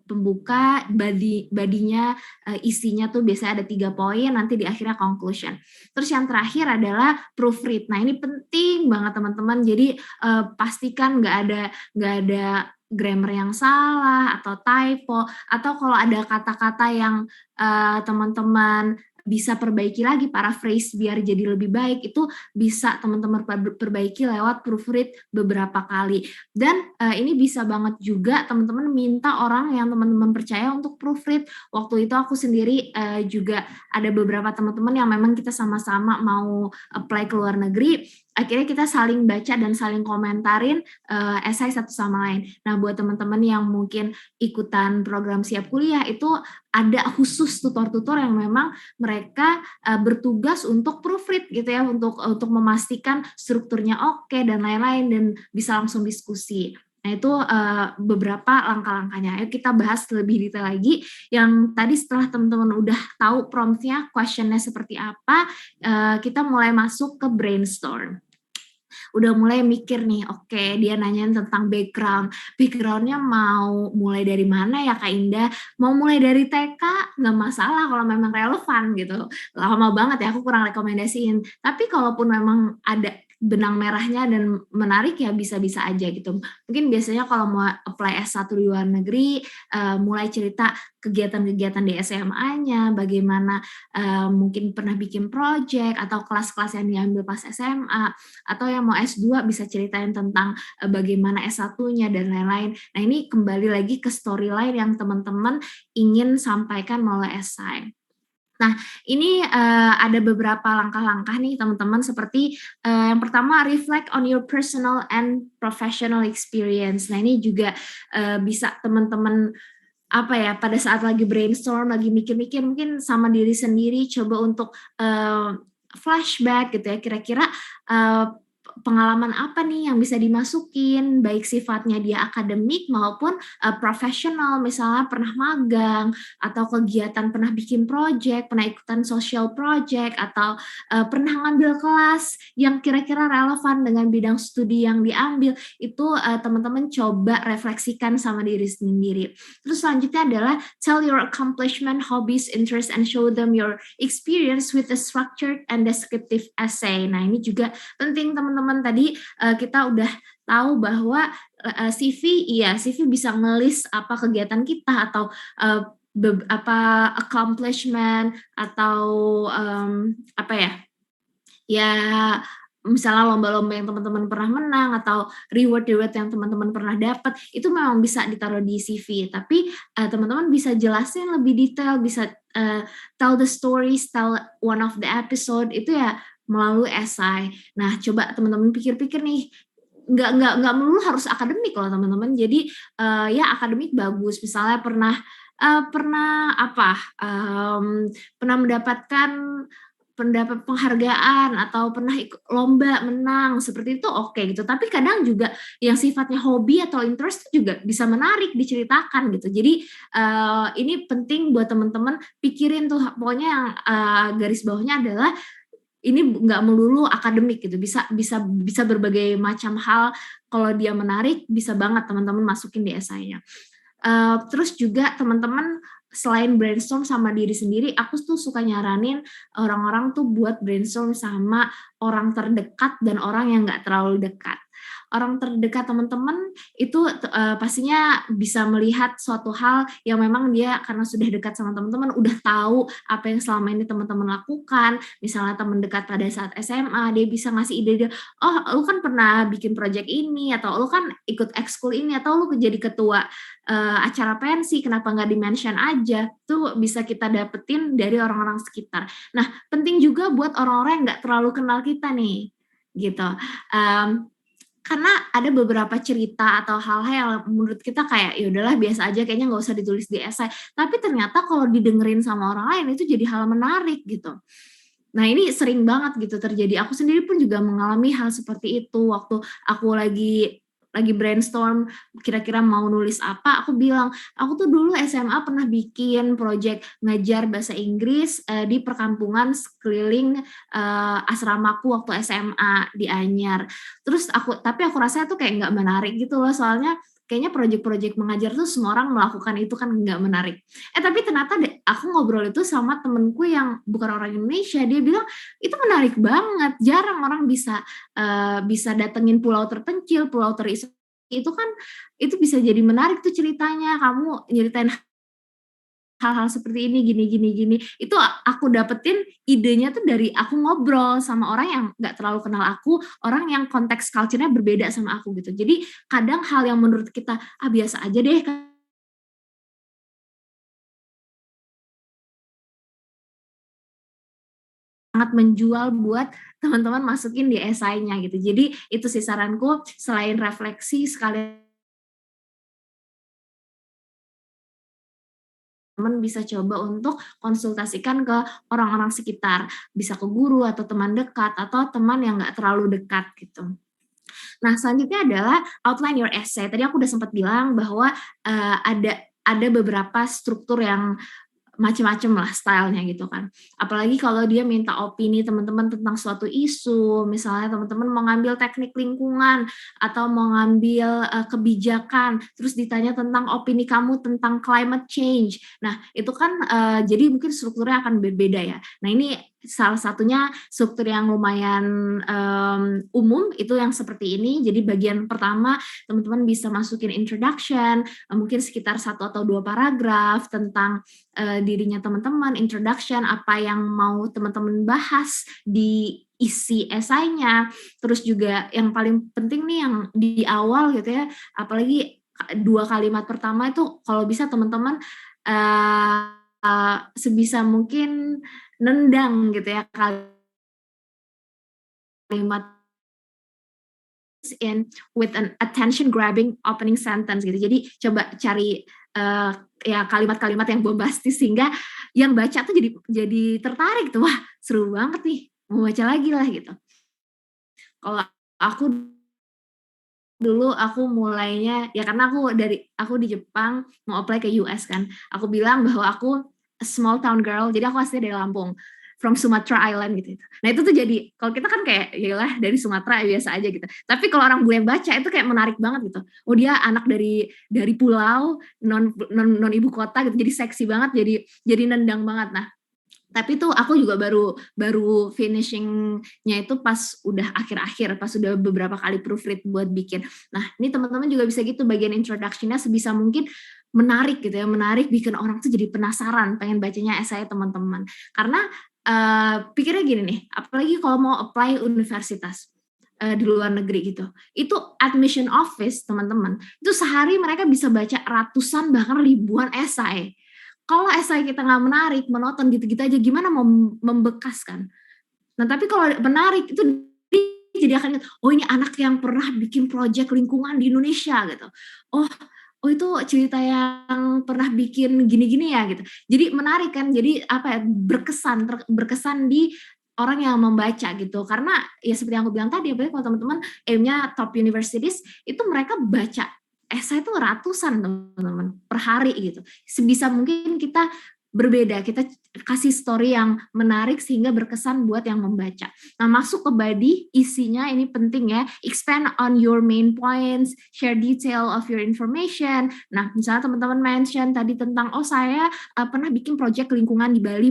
pembuka, badinya, isinya tuh biasanya ada 3 poin, nanti di akhirnya conclusion. Terus yang terakhir adalah proofread. Nah, ini penting banget teman-teman. Jadi pastikan nggak ada grammar yang salah atau typo, atau kalau ada kata-kata yang teman-teman bisa perbaiki lagi, paraphrase biar jadi lebih baik, itu bisa teman-teman perbaiki lewat proofread beberapa kali. Dan ini bisa banget juga teman-teman minta orang yang teman-teman percaya untuk proofread. Waktu itu aku sendiri juga ada beberapa teman-teman yang memang kita sama-sama mau apply ke luar negeri, akhirnya kita saling baca dan saling komentarin esai satu sama lain. Nah, buat teman-teman yang mungkin ikutan program siap kuliah, itu ada khusus tutor-tutor yang memang mereka bertugas untuk proofread gitu ya, untuk memastikan strukturnya oke dan lain-lain, dan bisa langsung diskusi. Nah, itu beberapa langkah-langkahnya. Ayo kita bahas lebih detail lagi. Yang tadi setelah teman-teman udah tahu promptnya, questionnya seperti apa, kita mulai masuk ke brainstorm. Udah mulai mikir nih, oke, dia nanyain tentang backgroundnya mau mulai dari mana ya Kak Indah? Mau mulai dari TK nggak masalah kalau memang relevan gitu. Lama banget ya aku kurang rekomendasiin, tapi kalaupun memang ada benang merahnya dan menarik ya bisa-bisa aja gitu. Mungkin biasanya kalau mau apply S1 di luar negeri, mulai cerita kegiatan-kegiatan di SMA-nya, bagaimana mungkin pernah bikin project atau kelas-kelas yang diambil pas SMA, atau yang mau S2 bisa ceritain tentang bagaimana S1-nya dan lain-lain. Nah, ini kembali lagi ke storyline yang teman-teman ingin sampaikan melalui esai. Nah, ini ada beberapa langkah-langkah nih teman-teman, seperti yang pertama, reflect on your personal and professional experience. Nah, ini juga bisa teman-teman pada saat lagi brainstorm, lagi mikir-mikir mungkin sama diri sendiri, coba untuk flashback gitu ya, kira-kira pengalaman apa nih yang bisa dimasukin, baik sifatnya dia akademik maupun profesional, misalnya pernah magang atau kegiatan, pernah bikin project, pernah ikutan social project, atau pernah ngambil kelas yang kira-kira relevan dengan bidang studi yang diambil. Itu teman-teman coba refleksikan sama diri sendiri. Terus selanjutnya adalah tell your accomplishment, hobbies, interests, and show them your experience with a structured and descriptive essay. Nah, ini juga penting teman-teman. Tadi kita udah tahu bahwa CV bisa ngelis apa kegiatan kita, atau accomplishment, atau misalnya lomba-lomba yang teman-teman pernah menang, atau reward yang teman-teman pernah dapat, itu memang bisa ditaruh di CV. Tapi teman-teman bisa jelasin lebih detail, bisa tell the stories, tell one of the episode, itu ya melalui esai. Nah, coba teman-teman pikir-pikir nih, nggak melulu harus akademik loh teman-teman. Jadi ya akademik bagus, misalnya pernah mendapatkan penghargaan, atau pernah ikut lomba menang, seperti itu oke gitu. Tapi kadang juga yang sifatnya hobi atau interest juga bisa menarik diceritakan gitu. Jadi ini penting buat teman-teman pikirin tuh, pokoknya yang garis bawahnya adalah ini nggak melulu akademik gitu, bisa berbagai macam hal. Kalau dia menarik, bisa banget teman-teman masukin di esainya. Terus juga teman-teman selain brainstorm sama diri sendiri, aku tuh suka nyaranin orang-orang tuh buat brainstorm sama orang terdekat dan orang yang nggak terlalu dekat. Orang terdekat teman-teman itu pastinya bisa melihat suatu hal yang memang dia karena sudah dekat sama teman-teman, udah tahu apa yang selama ini teman-teman lakukan. Misalnya teman dekat pada saat SMA, dia bisa ngasih ide dia, oh lu kan pernah bikin project ini, atau lu kan ikut ekskul ini, atau lu jadi ketua acara pensi, kenapa nggak di-mention aja. Tuh bisa kita dapetin dari orang-orang sekitar. Nah, penting juga buat orang-orang yang nggak terlalu kenal kita nih, gitu. Karena ada beberapa cerita atau hal-hal yang menurut kita kayak ya udahlah biasa aja, kayaknya nggak usah ditulis di esai. Tapi ternyata kalau didengerin sama orang lain itu jadi hal menarik gitu. Nah, ini sering banget gitu terjadi. Aku sendiri pun juga mengalami hal seperti itu waktu aku lagi brainstorm kira-kira mau nulis apa. Aku bilang, aku tuh dulu SMA pernah bikin project ngajar bahasa Inggris di perkampungan sekeliling asramaku waktu SMA di Anyar. Terus tapi aku rasa itu kayak nggak menarik gitu loh, soalnya kayaknya proyek-proyek mengajar tuh semua orang melakukan itu kan nggak menarik. Tapi ternyata aku ngobrol itu sama temenku yang bukan orang Indonesia, dia bilang itu menarik banget, jarang orang bisa datengin pulau terpencil, pulau terisolasi, itu kan itu bisa jadi menarik tuh ceritanya, kamu nyeritain hal-hal seperti ini, gini. Itu aku dapetin idenya tuh dari aku ngobrol sama orang yang nggak terlalu kenal aku, orang yang konteks culture-nya berbeda sama aku gitu. Jadi kadang hal yang menurut kita biasa aja deh, sangat menjual buat teman-teman masukin di esainya gitu. Jadi itu sih saranku, selain refleksi sekali teman bisa coba untuk konsultasikan ke orang-orang sekitar, bisa ke guru atau teman dekat atau teman yang nggak terlalu dekat gitu. Nah, selanjutnya adalah outline your essay. Tadi aku udah sempat bilang bahwa ada beberapa struktur yang macam-macam lah stylenya gitu kan. Apalagi kalau dia minta opini teman-teman tentang suatu isu, misalnya teman-teman mau ngambil teknik lingkungan atau mau ngambil kebijakan, terus ditanya tentang opini kamu tentang climate change. Nah, itu kan jadi mungkin strukturnya akan berbeda ya. Nah, ini salah satunya struktur yang lumayan umum itu yang seperti ini. Jadi bagian pertama teman-teman bisa masukin introduction, mungkin sekitar 1 atau 2 paragraf tentang dirinya teman-teman, introduction, apa yang mau teman-teman bahas di isi esainya. Terus juga yang paling penting nih yang di awal gitu ya, apalagi 2 kalimat pertama itu kalau bisa teman-teman sebisa mungkin nendang gitu ya kalimat in with an attention grabbing opening sentence gitu. Jadi coba cari ya kalimat-kalimat yang bombastis sehingga yang baca tuh jadi tertarik tuh, wah seru banget nih, mau baca lagi lah gitu. Kalau aku dulu aku mulainya ya karena aku di Jepang mau apply ke US kan. Aku bilang bahwa aku a small town girl, jadi aku asli dari Lampung, from Sumatra Island gitu. Nah itu tuh jadi kalau kita kan kayak yalah dari Sumatera biasa aja gitu. Tapi kalau orang bule baca itu kayak menarik banget gitu. Oh dia anak dari pulau non ibu kota gitu. Jadi seksi banget, jadi nendang banget. Nah tapi tuh aku juga baru finishingnya itu pas udah akhir-akhir, pas udah beberapa kali proofread buat bikin. Nah ini teman-teman juga bisa gitu, bagian introduction-nya sebisa mungkin menarik gitu ya, menarik bikin orang tuh jadi penasaran pengen bacanya esai teman-teman. Karena pikirnya gini nih, apalagi kalau mau apply universitas di luar negeri gitu, itu admission office teman-teman, itu sehari mereka bisa baca ratusan bahkan ribuan esai. Kalau esai kita nggak menarik, monoton gitu-gitu aja, gimana mau membekas kan? Nah tapi kalau menarik itu jadi akan ingat, oh ini anak yang pernah bikin proyek lingkungan di Indonesia gitu. Oh itu cerita yang pernah bikin gini-gini ya gitu. Jadi menarik kan, jadi apa ya, berkesan di orang yang membaca gitu. Karena ya seperti yang aku bilang tadi, apalagi kalau teman-teman aimnya top universities, itu mereka baca esai itu ratusan teman-teman per hari gitu. Sebisa mungkin kita berbeda, kita kasih story yang menarik sehingga berkesan buat yang membaca. Nah masuk ke body, isinya ini penting ya, expand on your main points, share detail of your information. Nah misalnya teman-teman mention tadi tentang saya pernah bikin project lingkungan di Bali,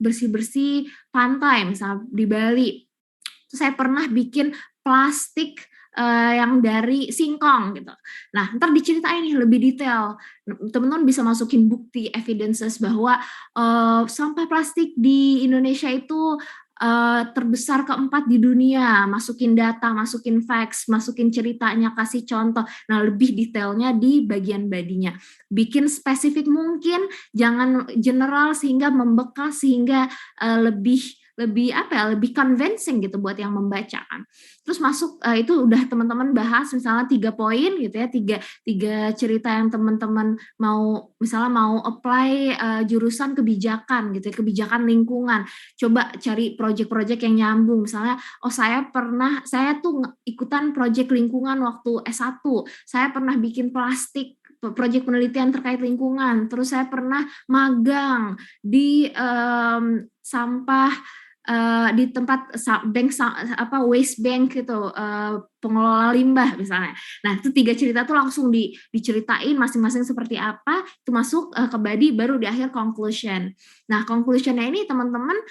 bersih-bersih pantai misalnya di Bali. Terus saya pernah bikin plastik yang dari singkong gitu. Nah, ntar diceritain nih lebih detail. Teman-teman bisa masukin bukti, evidences bahwa sampah plastik di Indonesia itu terbesar keempat di dunia. Masukin data, masukin facts, masukin ceritanya, kasih contoh. Nah, lebih detailnya di bagian badinya. Bikin spesifik mungkin, jangan general sehingga membekas, sehingga lebih convincing gitu buat yang membaca kan. Terus masuk itu udah teman-teman bahas misalnya 3 poin gitu ya, tiga cerita yang teman-teman mau misalnya mau apply jurusan kebijakan gitu ya, kebijakan lingkungan. Coba cari project-project yang nyambung. Misalnya saya tuh ikutan project lingkungan waktu S1. Saya pernah bikin plastik, proyek penelitian terkait lingkungan. Terus saya pernah magang di sampah di tempat waste bank gitu, pengelola limbah misalnya. Nah itu 3 cerita tuh langsung diceritain masing-masing seperti apa, itu masuk ke body, baru di akhir conclusion. Nah conclusionnya ini teman-teman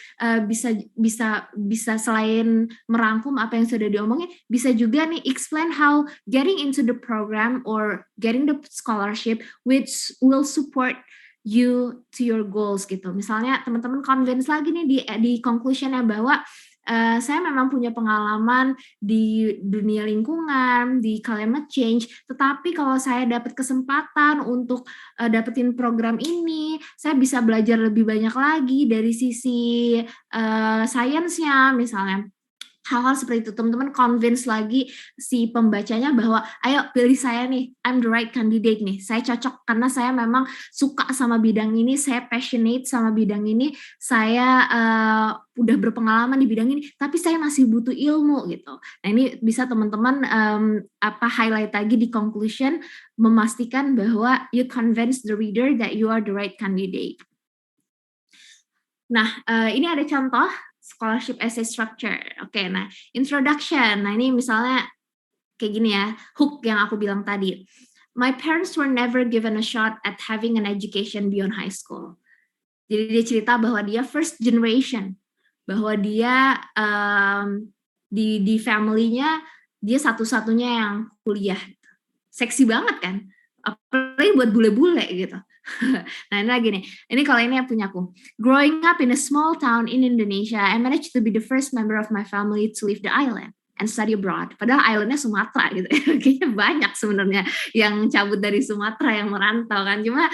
bisa selain merangkum apa yang sudah diomongin, bisa juga nih explain how getting into the program or getting the scholarship which will support you to your goals gitu. Misalnya teman-teman convince lagi nih di conclusionnya bahwa saya memang punya pengalaman di dunia lingkungan, di climate change, tetapi kalau saya dapat kesempatan untuk dapetin program ini, saya bisa belajar lebih banyak lagi dari sisi sainsnya misalnya. Hal-hal seperti itu, teman-teman convince lagi si pembacanya bahwa ayo pilih saya nih, I'm the right candidate nih, saya cocok karena saya memang suka sama bidang ini, saya passionate sama bidang ini, saya udah berpengalaman di bidang ini, tapi saya masih butuh ilmu gitu. Nah ini bisa teman-teman highlight lagi di conclusion, memastikan bahwa you convince the reader that you are the right candidate. Nah ini ada contoh scholarship essay structure. Oke, nah introduction. Nah ini misalnya kayak gini ya, hook yang aku bilang tadi. My parents were never given a shot at having an education beyond high school. Jadi dia cerita bahwa dia first generation, bahwa dia di family-nya dia satu-satunya yang kuliah. Seksi banget kan? Apalagi buat bule-bule gitu. Nah ini lagi nih, ini kalau ini punya aku. Growing up in a small town in Indonesia, I managed to be the first member of my family to leave the island. and study abroad. Padahal islandnya Sumatera gitu. Kayaknya banyak sebenarnya yang cabut dari Sumatera yang merantau kan. Cuma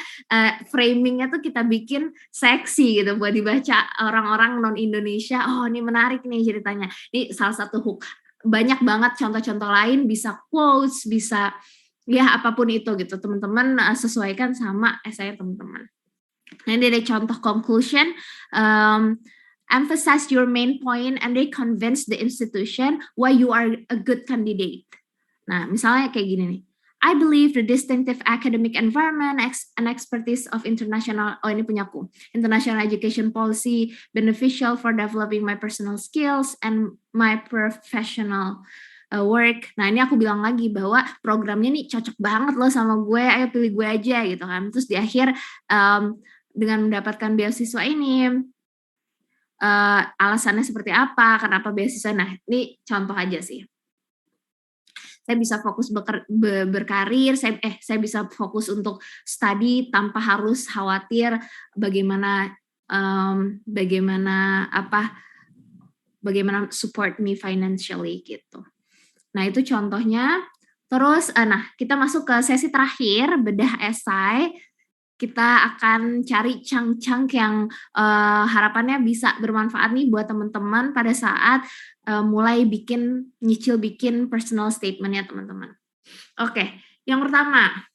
framingnya tuh kita bikin seksi gitu buat dibaca orang-orang non Indonesia. Oh ini menarik nih ceritanya. Ini salah satu hook. Banyak banget contoh-contoh lain, bisa quotes, bisa ya apapun itu gitu. Teman-teman sesuaikan sama essay teman-teman. Nah ini ada contoh conclusion. Emphasize your main point and they convince the institution why you are a good candidate. Nah, misalnya kayak gini nih. I believe the distinctive academic environment and expertise of international education policy beneficial for developing my personal skills and my professional work. Nah, ini aku bilang lagi bahwa programnya nih cocok banget loh sama gue, ayo pilih gue aja gitu kan. Terus di akhir dengan mendapatkan beasiswa ini, alasannya seperti apa, kenapa beasiswa. Nah, ini contoh aja sih. Saya bisa fokus berkarir, saya bisa fokus untuk study tanpa harus khawatir bagaimana support me financially gitu. Nah, itu contohnya. Terus, kita masuk ke sesi terakhir, bedah esai. Kita akan cari chunk-chunk yang harapannya bisa bermanfaat nih buat teman-teman pada saat mulai nyicil bikin personal statement ya teman-teman. Oke, yang pertama,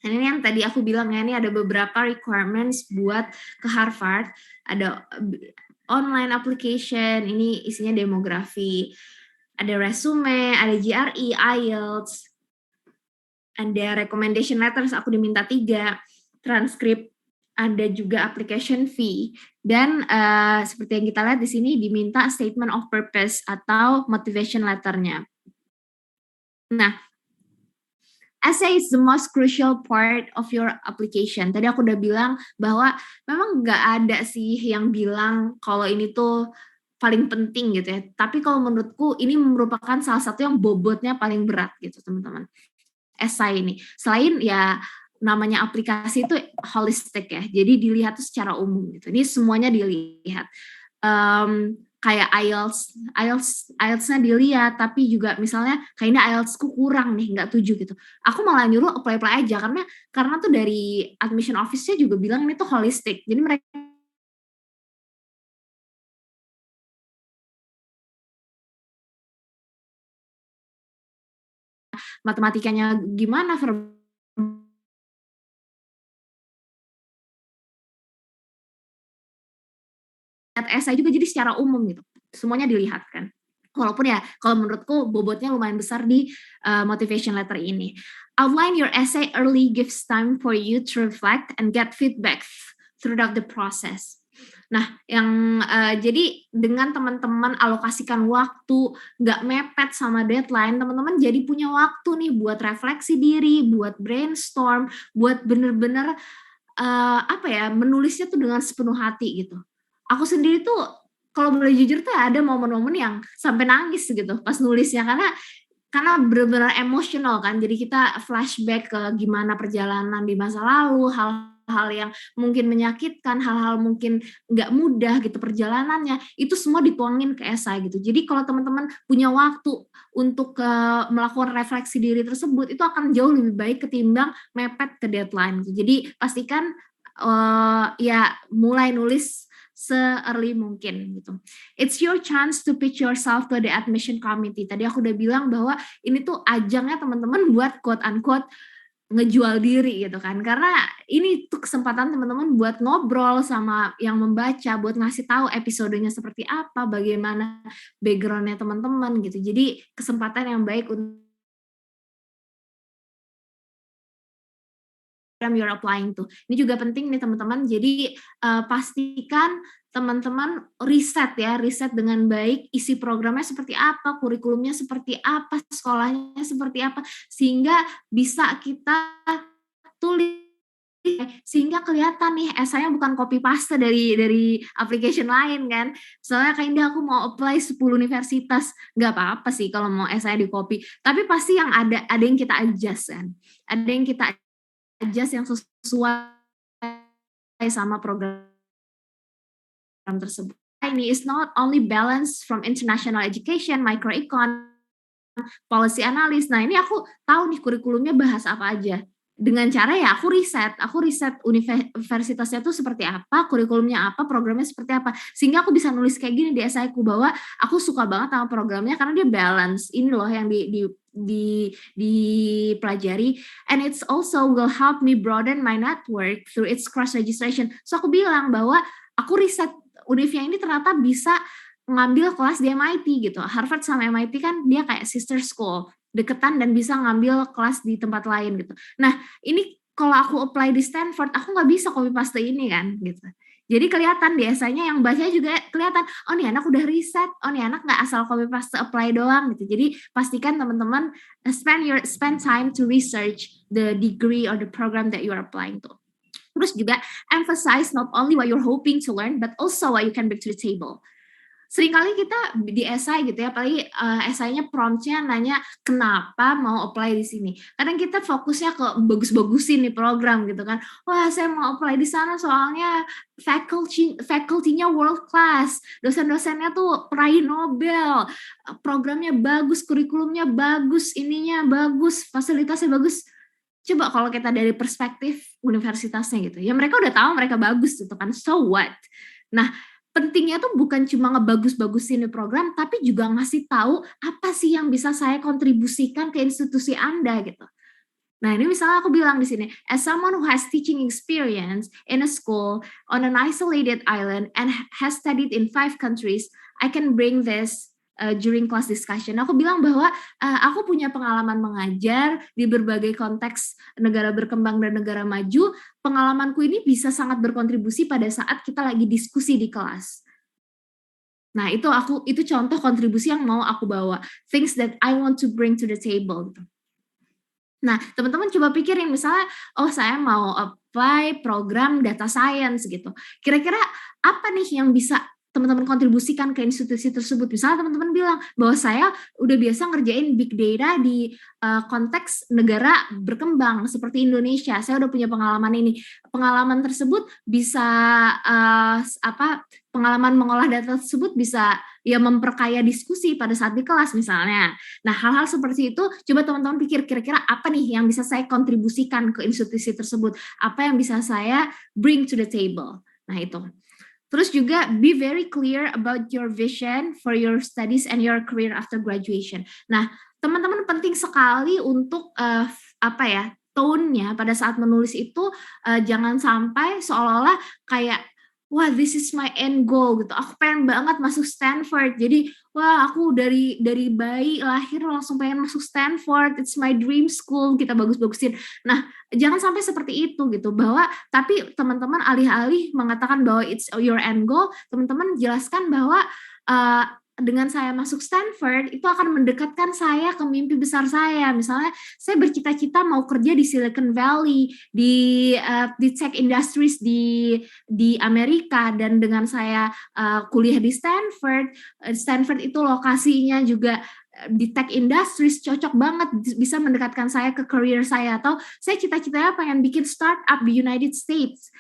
ini yang tadi aku bilang ya, ini ada beberapa requirements buat ke Harvard. Ada online application, ini isinya demografi, ada resume, ada GRE, IELTS, ada recommendation letters, aku diminta 3, transkrip, ada juga application fee, dan seperti yang kita lihat di sini diminta statement of purpose atau motivation letternya. Nah, essay is the most crucial part of your application. Tadi aku udah bilang bahwa memang nggak ada sih yang bilang kalau ini tuh paling penting gitu ya. Tapi kalau menurutku ini merupakan salah satu yang bobotnya paling berat gitu teman-teman. Essay ini. Selain ya namanya aplikasi itu holistik ya, jadi dilihat tuh secara umum gitu. Ini semuanya dilihat. Kayak IELTS-nya dilihat, tapi juga misalnya kayaknya IELTS-ku kurang nih, nggak 7 gitu. Aku malah nyuruh apply aja karena tuh dari admission office-nya juga bilang ini tuh holistik. Jadi mereka matematikanya gimana, essay juga jadi secara umum gitu. Semuanya dilihat kan. Walaupun ya kalau menurutku bobotnya lumayan besar di motivation letter ini. Outline your essay early gives time for you to reflect and get feedback throughout the process. Nah, yang jadi dengan teman-teman alokasikan waktu, nggak mepet sama deadline, teman-teman jadi punya waktu nih buat refleksi diri, buat brainstorm, buat bener-bener menulisnya tuh dengan sepenuh hati gitu. Aku sendiri tuh kalau boleh jujur tuh ada momen-momen yang sampai nangis gitu pas nulisnya karena benar-benar emosional kan. Jadi kita flashback ke gimana perjalanan di masa lalu, hal-hal yang mungkin menyakitkan, hal-hal mungkin nggak mudah gitu perjalanannya, itu semua dituangin ke esai gitu. Jadi kalau teman-teman punya waktu untuk melakukan refleksi diri tersebut, itu akan jauh lebih baik ketimbang mepet ke deadline gitu. Jadi pastikan mulai nulis se-early mungkin gitu. It's your chance to pitch yourself to the admission committee. Tadi aku udah bilang bahwa ini tuh ajangnya teman-teman buat quote-unquote ngejual diri gitu kan. Karena ini tuh kesempatan teman-teman buat ngobrol sama yang membaca, buat ngasih tahu episodenya seperti apa, bagaimana background-nya teman-teman gitu. Jadi kesempatan yang baik untuk you're applying to. Ini juga penting nih teman-teman. Jadi pastikan teman-teman riset dengan baik, isi programnya seperti apa, kurikulumnya seperti apa, sekolahnya seperti apa, sehingga bisa kita tulis sehingga kelihatan nih esainya bukan copy paste dari application lain kan. Soalnya kayaknya aku mau apply 10 universitas, nggak apa-apa sih kalau mau esai di copy, tapi pasti yang ada yang kita adjust kan, ada yang kita adjust yang sesuai sama program tersebut. ini is not only balance from international education, microecon, policy analysis. Nah, ini aku tahu nih kurikulumnya bahas apa aja. Dengan cara ya aku riset universitasnya tuh seperti apa, kurikulumnya apa, programnya seperti apa. Sehingga aku bisa nulis kayak gini di esaiku bahwa aku suka banget sama programnya karena dia balance. Ini loh yang dipelajari, and it's also will help me broaden my network through its cross registration. So aku bilang bahwa aku riset univnya ini ternyata bisa ngambil kelas di MIT gitu. Harvard sama MIT kan dia kayak sister school, deketan dan bisa ngambil kelas di tempat lain gitu. Nah ini kalau aku apply di Stanford, aku nggak bisa copy paste ini kan gitu. Jadi kelihatan di esainya yang baca juga kelihatan, oh nih anak udah riset, oh nih anak nggak asal copy paste apply doang gitu. Jadi pastikan teman-teman spend time to research the degree or the program that you are applying to. Terus juga emphasize not only what you're hoping to learn, but also what you can bring to the table. Seringkali kita di esai gitu ya, apalagi esainya promptnya nanya kenapa mau apply di sini. Kadang kita fokusnya ke bagus-bagusin nih program gitu kan. Wah saya mau apply di sana soalnya faculty-nya world class, dosen-dosennya tuh peraih Nobel, programnya bagus, kurikulumnya bagus, ininya bagus, fasilitasnya bagus. Coba kalau kita dari perspektif universitasnya gitu, ya mereka udah tahu mereka bagus gitu kan, so what? Nah, pentingnya tuh bukan cuma ngebagus-bagusin di program, tapi juga ngasih tahu apa sih yang bisa saya kontribusikan ke institusi Anda gitu. Nah ini misalnya aku bilang di sini, as someone who has teaching experience in a school on an isolated island and has studied in 5 countries, I can bring this during class discussion. Aku bilang bahwa aku punya pengalaman mengajar di berbagai konteks negara berkembang dan negara maju. Pengalamanku ini bisa sangat berkontribusi pada saat kita lagi diskusi di kelas. Nah, itu contoh kontribusi yang mau aku bawa. Things that I want to bring to the table. Nah, teman-teman coba pikirin misalnya, oh saya mau apply program data science gitu. Kira-kira apa nih yang bisa teman-teman kontribusikan ke institusi tersebut. Misalnya teman-teman bilang bahwa saya udah biasa ngerjain big data di konteks negara berkembang seperti Indonesia. Saya udah punya pengalaman ini. Pengalaman tersebut bisa pengalaman mengolah data tersebut bisa ya memperkaya diskusi pada saat di kelas misalnya. Nah, hal-hal seperti itu coba teman-teman pikir kira-kira apa nih yang bisa saya kontribusikan ke institusi tersebut? Apa yang bisa saya bring to the table? Nah, itu. Terus juga be very clear about your vision for your studies and your career after graduation. Nah, teman-teman penting sekali untuk tone-nya pada saat menulis itu jangan sampai seolah-olah kayak wah this is my end goal gitu. Aku pengen banget masuk Stanford. Jadi wah aku dari bayi lahir langsung pengen masuk Stanford. It's my dream school. Kita bagus-bagusin. Nah, jangan sampai seperti itu gitu. Bahwa tapi teman-teman alih-alih mengatakan bahwa it's your end goal, teman-teman jelaskan bahwa dengan saya masuk Stanford itu akan mendekatkan saya ke mimpi besar saya. Misalnya saya bercita-cita mau kerja di Silicon Valley, di tech industries di Amerika, dan dengan saya kuliah di Stanford itu lokasinya juga di tech industries cocok banget, bisa mendekatkan saya ke career saya. Atau saya cita-citanya pengen bikin startup di United States.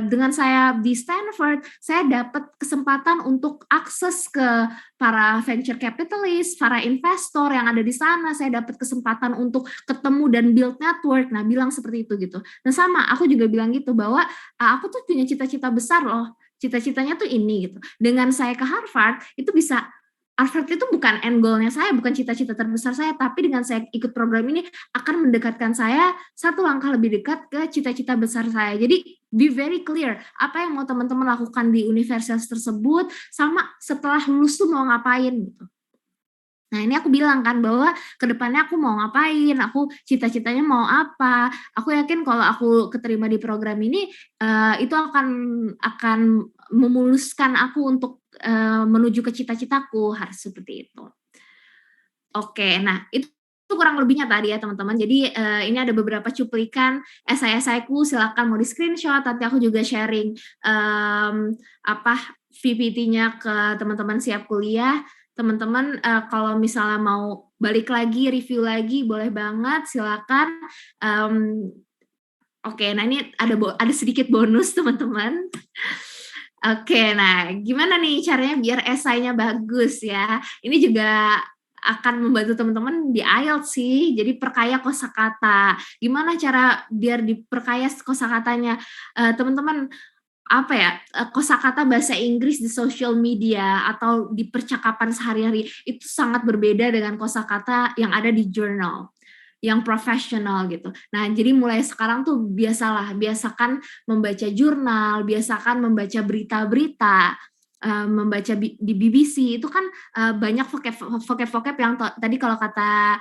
Dengan saya di Stanford, saya dapat kesempatan untuk akses ke para venture capitalist, para investor yang ada di sana. Saya dapat kesempatan untuk ketemu dan build network. Nah, bilang seperti itu gitu. Nah, sama aku juga bilang gitu bahwa aku tuh punya cita-cita besar loh. Cita-citanya tuh ini gitu. Dengan saya ke Harvard, itu bisa Harvard itu bukan end goal-nya saya, bukan cita-cita terbesar saya, tapi dengan saya ikut program ini akan mendekatkan saya satu langkah lebih dekat ke cita-cita besar saya. Jadi be very clear apa yang mau teman-teman lakukan di universitas tersebut, sama setelah lulus tuh mau ngapain gitu. Nah ini aku bilang kan bahwa kedepannya aku mau ngapain, aku cita-citanya mau apa. Aku yakin kalau aku keterima di program ini itu akan memuluskan aku untuk menuju ke cita-citaku, harus seperti itu. Oke, nah itu kurang lebihnya tadi ya teman-teman. Jadi ini ada beberapa cuplikan esai-esaiku, silakan mau di screenshot. Nanti aku juga sharing PPT-nya ke teman-teman siap kuliah. Teman-teman kalau misalnya mau balik lagi, review lagi, boleh banget, silakan. Oke, nah ini ada sedikit bonus teman-teman. Oke, nah gimana nih caranya biar esainya bagus ya? Ini juga akan membantu teman-teman di IELTS sih. Jadi perkaya kosakata. Gimana cara biar diperkaya kosakatanya? Teman-teman apa ya, kosakata bahasa Inggris di social media atau di percakapan sehari-hari itu sangat berbeda dengan kosakata yang ada di jurnal yang profesional gitu. Nah, jadi mulai sekarang tuh biasakan membaca jurnal, biasakan membaca berita-berita, membaca di BBC itu kan banyak vocab yang tadi kalau kata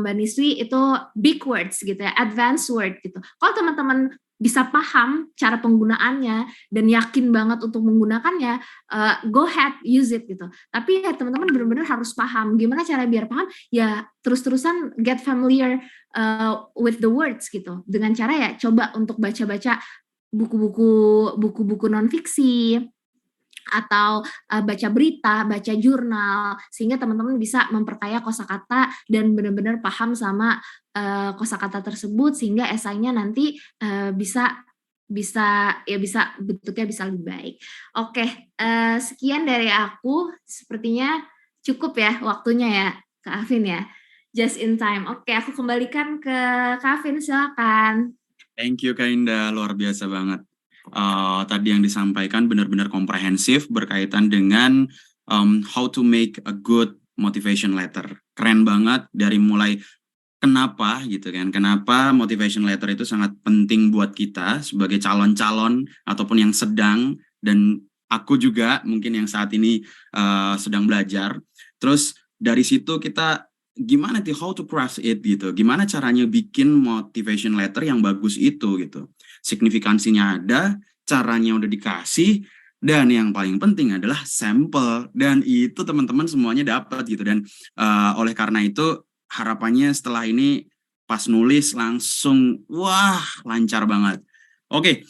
Mbak Niswi itu big words gitu ya, advanced word gitu. Kalau teman-teman bisa paham cara penggunaannya dan yakin banget untuk menggunakannya, go ahead use it gitu. Tapi ya teman-teman benar-benar harus paham. Gimana cara biar paham? Ya terus-terusan get familiar with the words gitu. Dengan cara ya coba untuk baca-baca buku-buku non fiksi atau baca berita, baca jurnal, sehingga teman-teman bisa memperkaya kosakata dan benar-benar paham sama kosakata tersebut, sehingga esainya nanti bisa bentuknya bisa lebih baik. Oke, sekian dari aku, sepertinya cukup ya waktunya ya, Kak Afin ya. Just in time. Oke, aku kembalikan ke Kak Afin, silakan. Thank you Kak Indah, luar biasa banget. Tadi yang disampaikan benar-benar komprehensif berkaitan dengan how to make a good motivation letter. Keren banget dari mulai kenapa gitu kan, kenapa motivation letter itu sangat penting buat kita sebagai calon-calon ataupun yang sedang, dan aku juga mungkin yang saat ini sedang belajar. Terus dari situ kita gimana tuh how to craft it gitu, gimana caranya bikin motivation letter yang bagus itu gitu. Signifikansinya ada, caranya udah dikasih, dan yang paling penting adalah sampel, dan itu teman-teman semuanya dapat gitu. Dan oleh karena itu harapannya setelah ini pas nulis langsung wah lancar banget. Oke,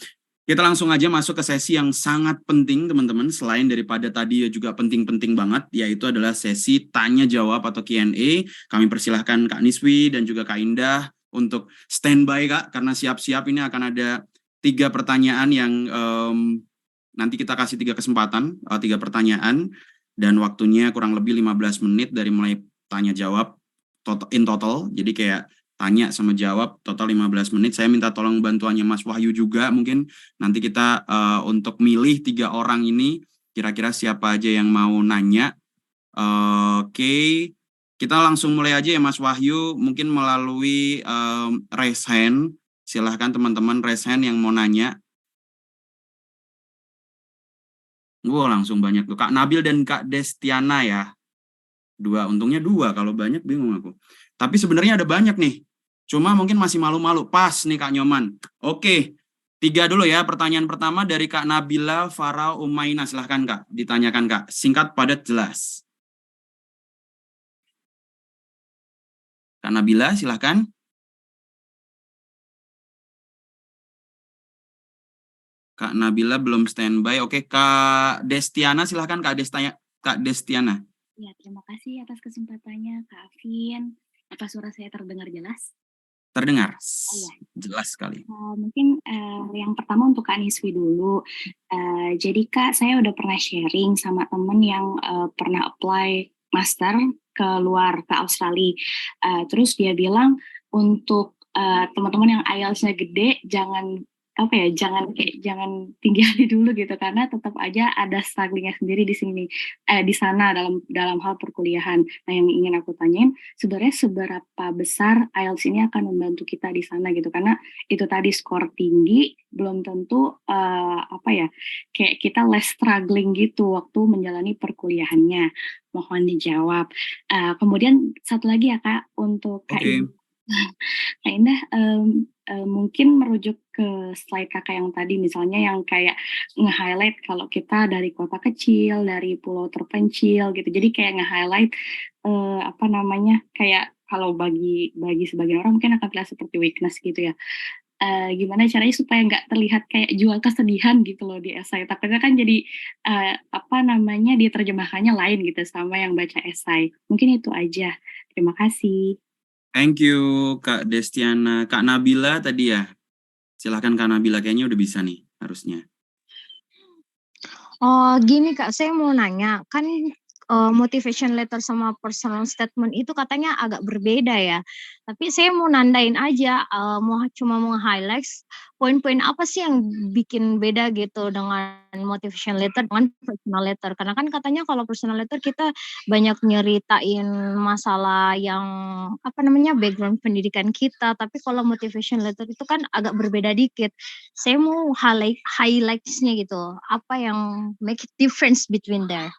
kita langsung aja masuk ke sesi yang sangat penting teman-teman, selain daripada tadi juga penting-penting banget, yaitu adalah sesi tanya jawab atau Q&A. Kami persilahkan Kak Niswi dan juga Kak Indah untuk standby Kak, karena siap-siap ini akan ada 3 pertanyaan yang nanti kita kasih 3 kesempatan, 3 pertanyaan, dan waktunya kurang lebih 15 menit dari mulai tanya jawab in total. Jadi kayak tanya sama jawab total 15 menit. Saya minta tolong bantuannya Mas Wahyu juga, mungkin nanti kita untuk milih 3 orang ini kira-kira siapa aja yang mau nanya. Oke. Kita langsung mulai aja ya Mas Wahyu, mungkin melalui raise hand. Silahkan teman-teman raise hand yang mau nanya. Langsung banyak tuh. Kak Nabil dan Kak Destiana ya. 2, untungnya 2, kalau banyak bingung aku. Tapi sebenarnya ada banyak nih. Cuma mungkin masih malu-malu. Pas nih Kak Nyoman. Oke. 3 dulu ya. Pertanyaan pertama dari Kak Nabila Farah Umaina. Silahkan Kak. Ditanyakan Kak. Singkat, padat, jelas. Kak Nabila, silahkan. Kak Nabila belum standby. Oke, Kak Destiana, silahkan Kak Destiana. Ya, terima kasih atas kesempatannya, Kak Afin. Apa suara saya terdengar jelas? Terdengar. Oh, ya. Jelas sekali. Mungkin yang pertama untuk Kak Niswi dulu. Jadi Kak, saya udah pernah sharing sama temen yang pernah apply master ke luar, ke Australia. Terus dia bilang untuk teman-teman yang IELTS-nya gede, jangan tinggi hati dulu gitu, karena tetap aja ada strugglingnya sendiri di sini, di sana dalam hal perkuliahan. Nah, yang ingin aku tanyain sebenarnya seberapa besar IELTS ini akan membantu kita di sana gitu, karena itu tadi skor tinggi belum tentu kayak kita less struggling gitu waktu menjalani perkuliahannya. Mohon dijawab. Kemudian satu lagi ya Kak, untuk Kak Indah, mungkin merujuk ke slide kakak yang tadi, misalnya yang kayak nge-highlight kalau kita dari kota kecil, dari pulau terpencil gitu. Jadi kayak nge-highlight kayak kalau bagi sebagian orang mungkin akan terlihat seperti weakness gitu ya. Gimana caranya supaya nggak terlihat kayak jual kesedihan gitu loh di esai. Takutnya kan jadi diterjemahkannya lain gitu sama yang baca esai. Mungkin itu aja. Terima kasih. Thank you Kak Destiana. Kak Nabila tadi ya. Silahkan Kak Nabila, kayaknya udah bisa nih harusnya. Oh, gini Kak, saya mau nanya, kan motivation letter sama personal statement itu katanya agak berbeda ya. Tapi saya mau nandain aja, cuma mau highlight poin-poin apa sih yang bikin beda gitu dengan motivation letter dengan personal letter. Karena kan katanya kalau personal letter kita banyak nyeritain masalah yang apa namanya background pendidikan kita, tapi kalau motivation letter itu kan agak berbeda dikit. Saya mau highlights-nya gitu, apa yang make it difference between there?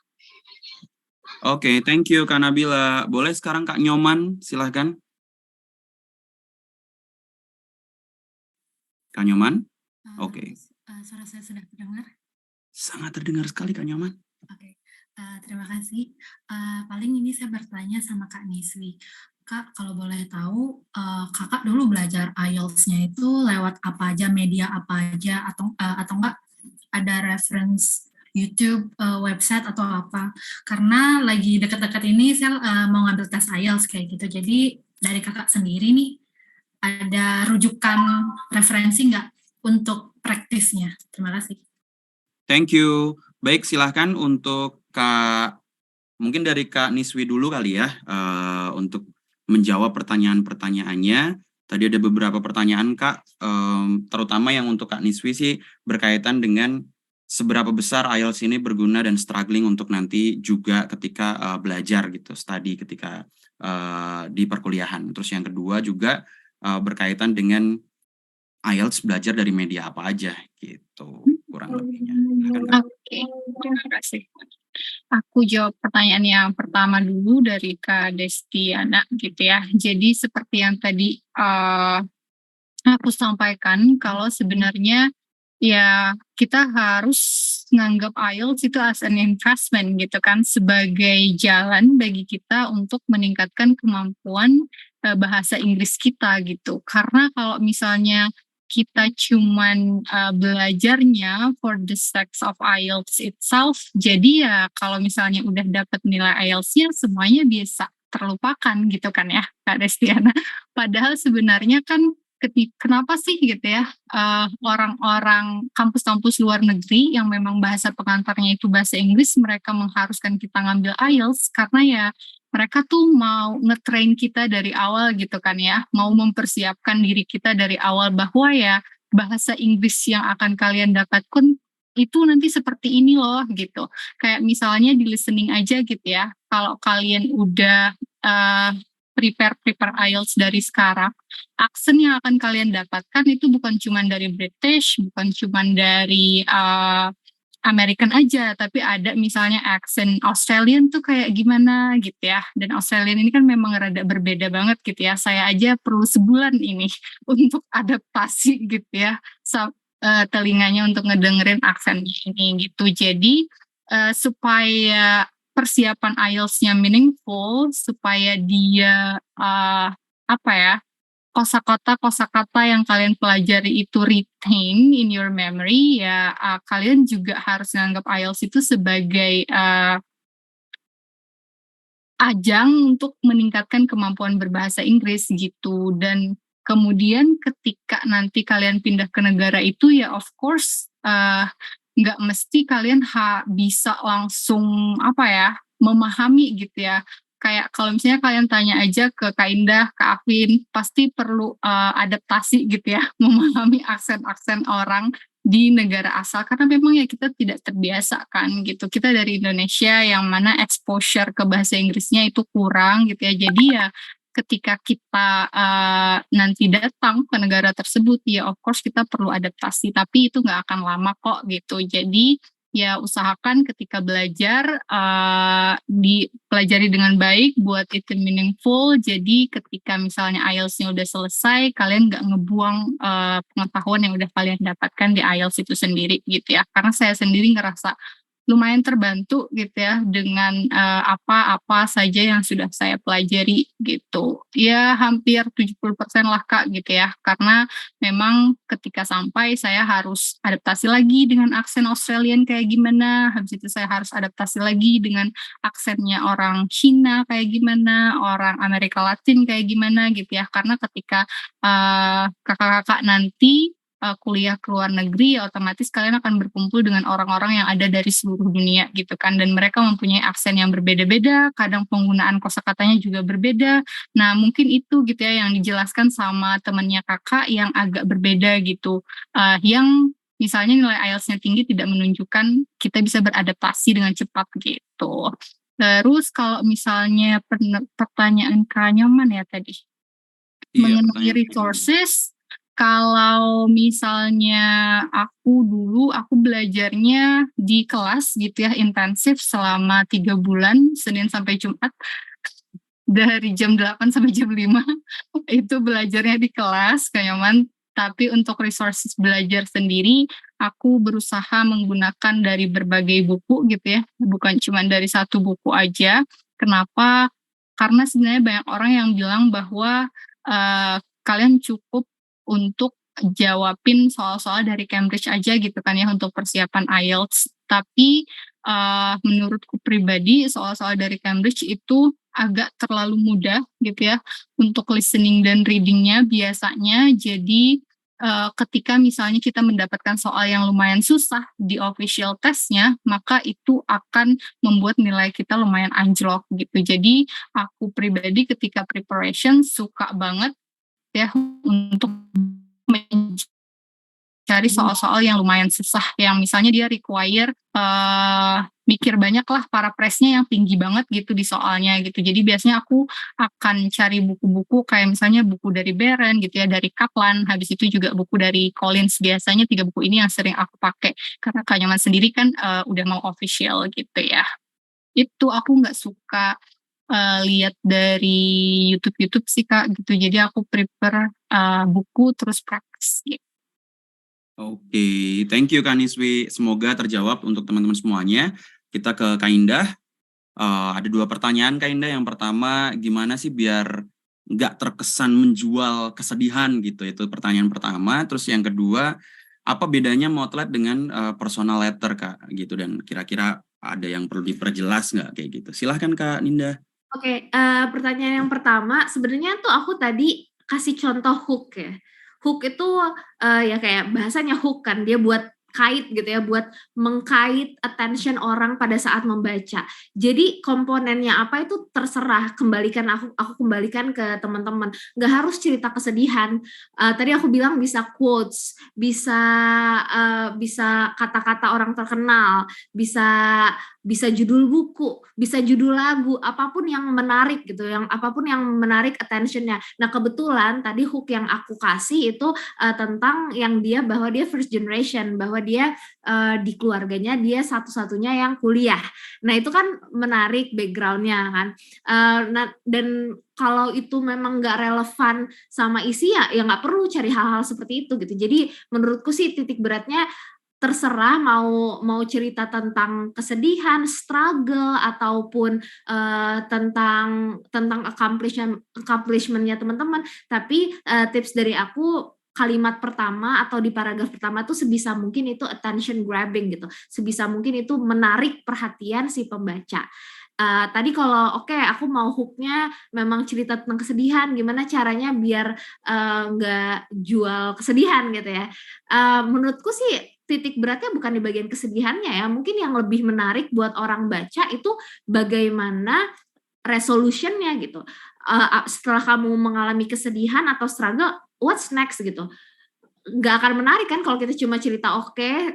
Oke, thank you Kak Nabila. Boleh sekarang Kak Nyoman, silahkan. Kak Nyoman? Oke. Suara saya sudah terdengar? Sangat terdengar sekali Kak Nyoman. Oke, terima kasih. Paling ini saya bertanya sama Kak Niswi. Kak, kalau boleh tahu, Kakak dulu belajar IELTS-nya itu lewat apa aja, media apa aja, atau enggak ada reference YouTube, website atau apa? Karena lagi dekat-dekat ini saya mau ngambil tes IELTS kayak gitu. Jadi dari Kakak sendiri nih, ada rujukan referensi nggak untuk praktisnya? Terima kasih. Thank you. Baik, silahkan untuk Kak, mungkin dari Kak Niswi dulu kali ya, untuk menjawab pertanyaan-pertanyaannya. Tadi ada beberapa pertanyaan Kak, terutama yang untuk Kak Niswi sih berkaitan dengan seberapa besar IELTS ini berguna dan struggling untuk nanti juga ketika belajar gitu, study ketika di perkuliahan. Terus yang kedua juga berkaitan dengan IELTS belajar dari media apa aja gitu, kurang lebihnya. Oke, terima kasih. Aku jawab pertanyaan yang pertama dulu dari Kak Destiana gitu ya. Jadi seperti yang tadi aku sampaikan, kalau sebenarnya ya kita harus nganggap IELTS itu as an investment gitu kan, sebagai jalan bagi kita untuk meningkatkan kemampuan bahasa Inggris kita gitu. Karena kalau misalnya kita cuman belajarnya for the sake of IELTS itself, jadi ya kalau misalnya udah dapat nilai IELTS-nya semuanya bisa terlupakan gitu kan ya Kak Destiana. Padahal sebenarnya kan kenapa sih gitu ya orang-orang kampus-kampus luar negeri yang memang bahasa pengantarnya itu bahasa Inggris, mereka mengharuskan kita ngambil IELTS karena ya mereka tuh mau nge-train kita dari awal gitu kan ya, mau mempersiapkan diri kita dari awal bahwa ya bahasa Inggris yang akan kalian dapatkan itu nanti seperti ini loh gitu. Kayak misalnya di listening aja gitu ya, kalau kalian udah prepare IELTS dari sekarang, aksen yang akan kalian dapatkan itu bukan cuma dari British, bukan cuma dari American aja, tapi ada misalnya aksen Australian tuh kayak gimana gitu ya. Dan Australian ini kan memang rada berbeda banget gitu ya. Saya aja perlu sebulan ini untuk adaptasi gitu ya, telinganya untuk ngedengerin aksen ini gitu. Jadi supaya persiapan IELTS-nya meaningful, supaya dia kosakata yang kalian pelajari itu retain in your memory, ya kalian juga harus menganggap IELTS itu sebagai ajang untuk meningkatkan kemampuan berbahasa Inggris gitu. Dan kemudian ketika nanti kalian pindah ke negara itu ya of course nggak mesti kalian bisa langsung memahami gitu ya. Kayak kalau misalnya kalian tanya aja ke Kak Indah, Kak Afin, pasti perlu adaptasi gitu ya, memahami aksen-aksen orang di negara asal, karena memang ya kita tidak terbiasa kan gitu. Kita dari Indonesia yang mana exposure ke bahasa Inggrisnya itu kurang gitu ya. Jadi ya ketika kita nanti datang ke negara tersebut ya of course kita perlu adaptasi, tapi itu nggak akan lama kok gitu. Jadi ya usahakan ketika belajar dipelajari dengan baik, buat itu meaningful. Jadi ketika misalnya IELTS-nya udah selesai, kalian nggak ngebuang pengetahuan yang udah kalian dapatkan di IELTS itu sendiri gitu ya. Karena saya sendiri ngerasa lumayan terbantu gitu ya dengan apa-apa saja yang sudah saya pelajari gitu. Ya hampir 70% lah Kak gitu ya. Karena memang ketika sampai saya harus adaptasi lagi dengan aksen Australian kayak gimana. Habis itu saya harus adaptasi lagi dengan aksennya orang Cina kayak gimana, orang Amerika Latin kayak gimana gitu ya. Karena ketika kakak-kakak nanti kuliah ke luar negeri, ya otomatis kalian akan berkumpul dengan orang-orang yang ada dari seluruh dunia gitu kan, dan mereka mempunyai aksen yang berbeda-beda, kadang penggunaan kosakatanya juga berbeda. Nah mungkin itu gitu ya yang dijelaskan sama temannya kakak yang agak berbeda gitu, yang misalnya nilai IELTS-nya tinggi tidak menunjukkan kita bisa beradaptasi dengan cepat gitu. Terus kalau misalnya pertanyaan Kak Nyoman ya tadi, Iya, mengenai pertanyaan resources, kalau misalnya aku belajarnya di kelas gitu ya, intensif selama 3 bulan, Senin sampai Jumat, dari jam 8 sampai jam 5, itu belajarnya di kelas, Kak Nyoman. Tapi untuk resources belajar sendiri, aku berusaha menggunakan dari berbagai buku gitu ya, bukan cuma dari satu buku aja. Kenapa? Karena sebenarnya banyak orang yang bilang bahwa kalian cukup untuk jawabin soal-soal dari Cambridge aja gitu kan ya untuk persiapan IELTS. Tapi menurutku pribadi soal-soal dari Cambridge itu agak terlalu mudah gitu ya untuk listening dan readingnya biasanya. Jadi ketika misalnya kita mendapatkan soal yang lumayan susah di official testnya, maka itu akan membuat nilai kita lumayan anjlok gitu. Jadi aku pribadi ketika preparation suka banget ya untuk mencari soal-soal yang lumayan susah, yang misalnya dia require mikir banyak lah, paraphrases-nya yang tinggi banget gitu di soalnya gitu. Jadi biasanya aku akan cari buku-buku kayak misalnya buku dari Barron gitu ya, dari Kaplan, habis itu juga buku dari Collins. Biasanya 3 buku ini yang sering aku pakai karena Kak Nyoman sendiri kan udah mau official gitu ya. Itu aku nggak suka lihat dari YouTube sih Kak gitu. Jadi aku prefer buku terus praktis gitu. Oke, thank you Kak Niswi. Semoga terjawab untuk teman-teman semuanya. Kita ke Kak Indah. Ada 2 pertanyaan Kak Indah. Yang pertama, gimana sih biar nggak terkesan menjual kesedihan gitu? Itu pertanyaan pertama. Terus yang kedua, apa bedanya motlet dengan personal letter Kak? Gitu, dan kira-kira ada yang perlu diperjelas nggak kayak gitu? Silahkan Kak Ninda. Oke, pertanyaan yang pertama, sebenarnya tuh aku tadi kasih contoh hook ya. Hook itu ya kayak bahasanya hook kan, dia buat kait gitu ya, buat mengkait attention orang pada saat membaca. Jadi komponennya apa itu terserah, aku kembalikan ke teman-teman. Nggak harus cerita kesedihan. Tadi aku bilang bisa quotes, bisa kata-kata orang terkenal, bisa judul buku, bisa judul lagu, apapun yang menarik gitu, apapun yang menarik attention-nya. Nah kebetulan tadi hook yang aku kasih itu tentang yang bahwa dia first generation, bahwa dia di keluarganya dia satu-satunya yang kuliah. Nah itu kan menarik background-nya kan. Dan kalau itu memang nggak relevan sama isi ya nggak perlu cari hal-hal seperti itu gitu. Jadi menurutku sih titik beratnya terserah mau cerita tentang kesedihan, struggle, ataupun tentang accomplishment-nya teman-teman. Tapi tips dari aku, kalimat pertama atau di paragraf pertama tuh sebisa mungkin itu attention grabbing gitu. Sebisa mungkin itu menarik perhatian si pembaca. Tadi kalau aku mau hooknya memang cerita tentang kesedihan, gimana caranya biar nggak jual kesedihan gitu ya. Menurutku sih titik beratnya bukan di bagian kesedihannya ya, mungkin yang lebih menarik buat orang baca itu bagaimana resolution-nya gitu. Setelah kamu mengalami kesedihan atau struggle, what's next gitu. Nggak akan menarik kan kalau kita cuma cerita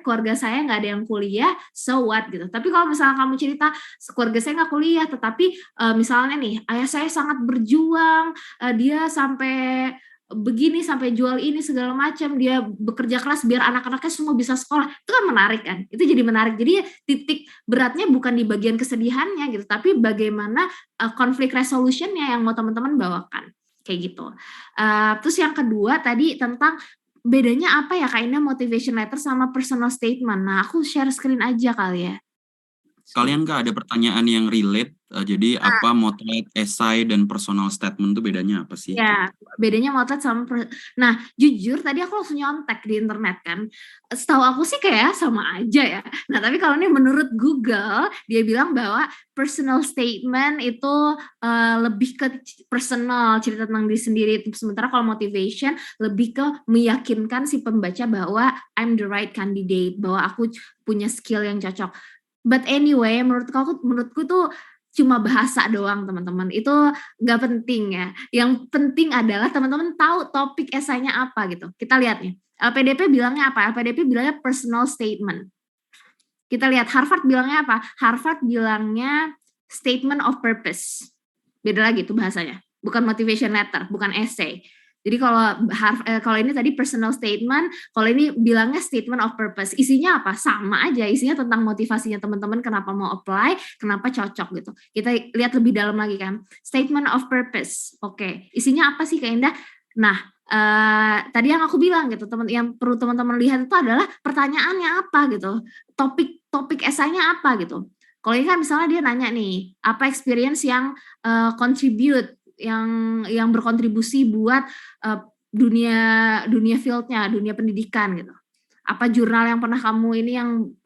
keluarga saya nggak ada yang kuliah, so what gitu. Tapi kalau misalnya kamu cerita keluarga saya nggak kuliah, tetapi misalnya nih ayah saya sangat berjuang, dia sampai begini, sampai jual ini segala macam, dia bekerja keras biar anak-anaknya semua bisa sekolah, itu kan menarik kan, itu jadi menarik. Jadi titik beratnya bukan di bagian kesedihannya gitu, tapi bagaimana konflik resolutionnya yang mau teman-teman bawakan kayak gitu. Terus yang kedua tadi tentang bedanya apa ya Kak Indah motivation letter sama personal statement. Nah aku share screen aja kali ya. Kalian Kak ada pertanyaan yang relate, jadi apa motret, esai, dan personal statement itu bedanya apa sih? Ya, bedanya motret sama nah, jujur tadi aku langsung nyontek di internet kan. Setahu aku sih kayak sama aja ya. Nah, tapi kalau ini menurut Google, dia bilang bahwa personal statement itu lebih ke personal, cerita tentang diri sendiri. Sementara kalau motivation lebih ke meyakinkan si pembaca bahwa I'm the right candidate, bahwa aku punya skill yang cocok. But anyway, menurutku tuh cuma bahasa doang teman-teman, itu nggak penting ya. Yang penting adalah teman-teman tahu topik esainya apa gitu. Kita lihat nih, LPDP bilangnya apa? LPDP bilangnya personal statement. Kita lihat Harvard bilangnya apa? Harvard bilangnya statement of purpose. Beda lagi tuh bahasanya, bukan motivation letter, bukan essay. Jadi kalau ini tadi personal statement, kalau ini bilangnya statement of purpose. Isinya apa? Sama aja, isinya tentang motivasinya teman-teman kenapa mau apply, kenapa cocok gitu. Kita lihat lebih dalam lagi kan. Statement of purpose. Oke, isinya apa sih Kak Indah? Nah, tadi yang aku bilang gitu, yang perlu teman-teman lihat itu adalah pertanyaannya apa gitu. Topik esainya apa gitu. Kalau ini kan misalnya dia nanya nih, apa experience yang contribute, yang berkontribusi buat dunia fieldnya, dunia pendidikan gitu. Apa jurnal yang pernah kamu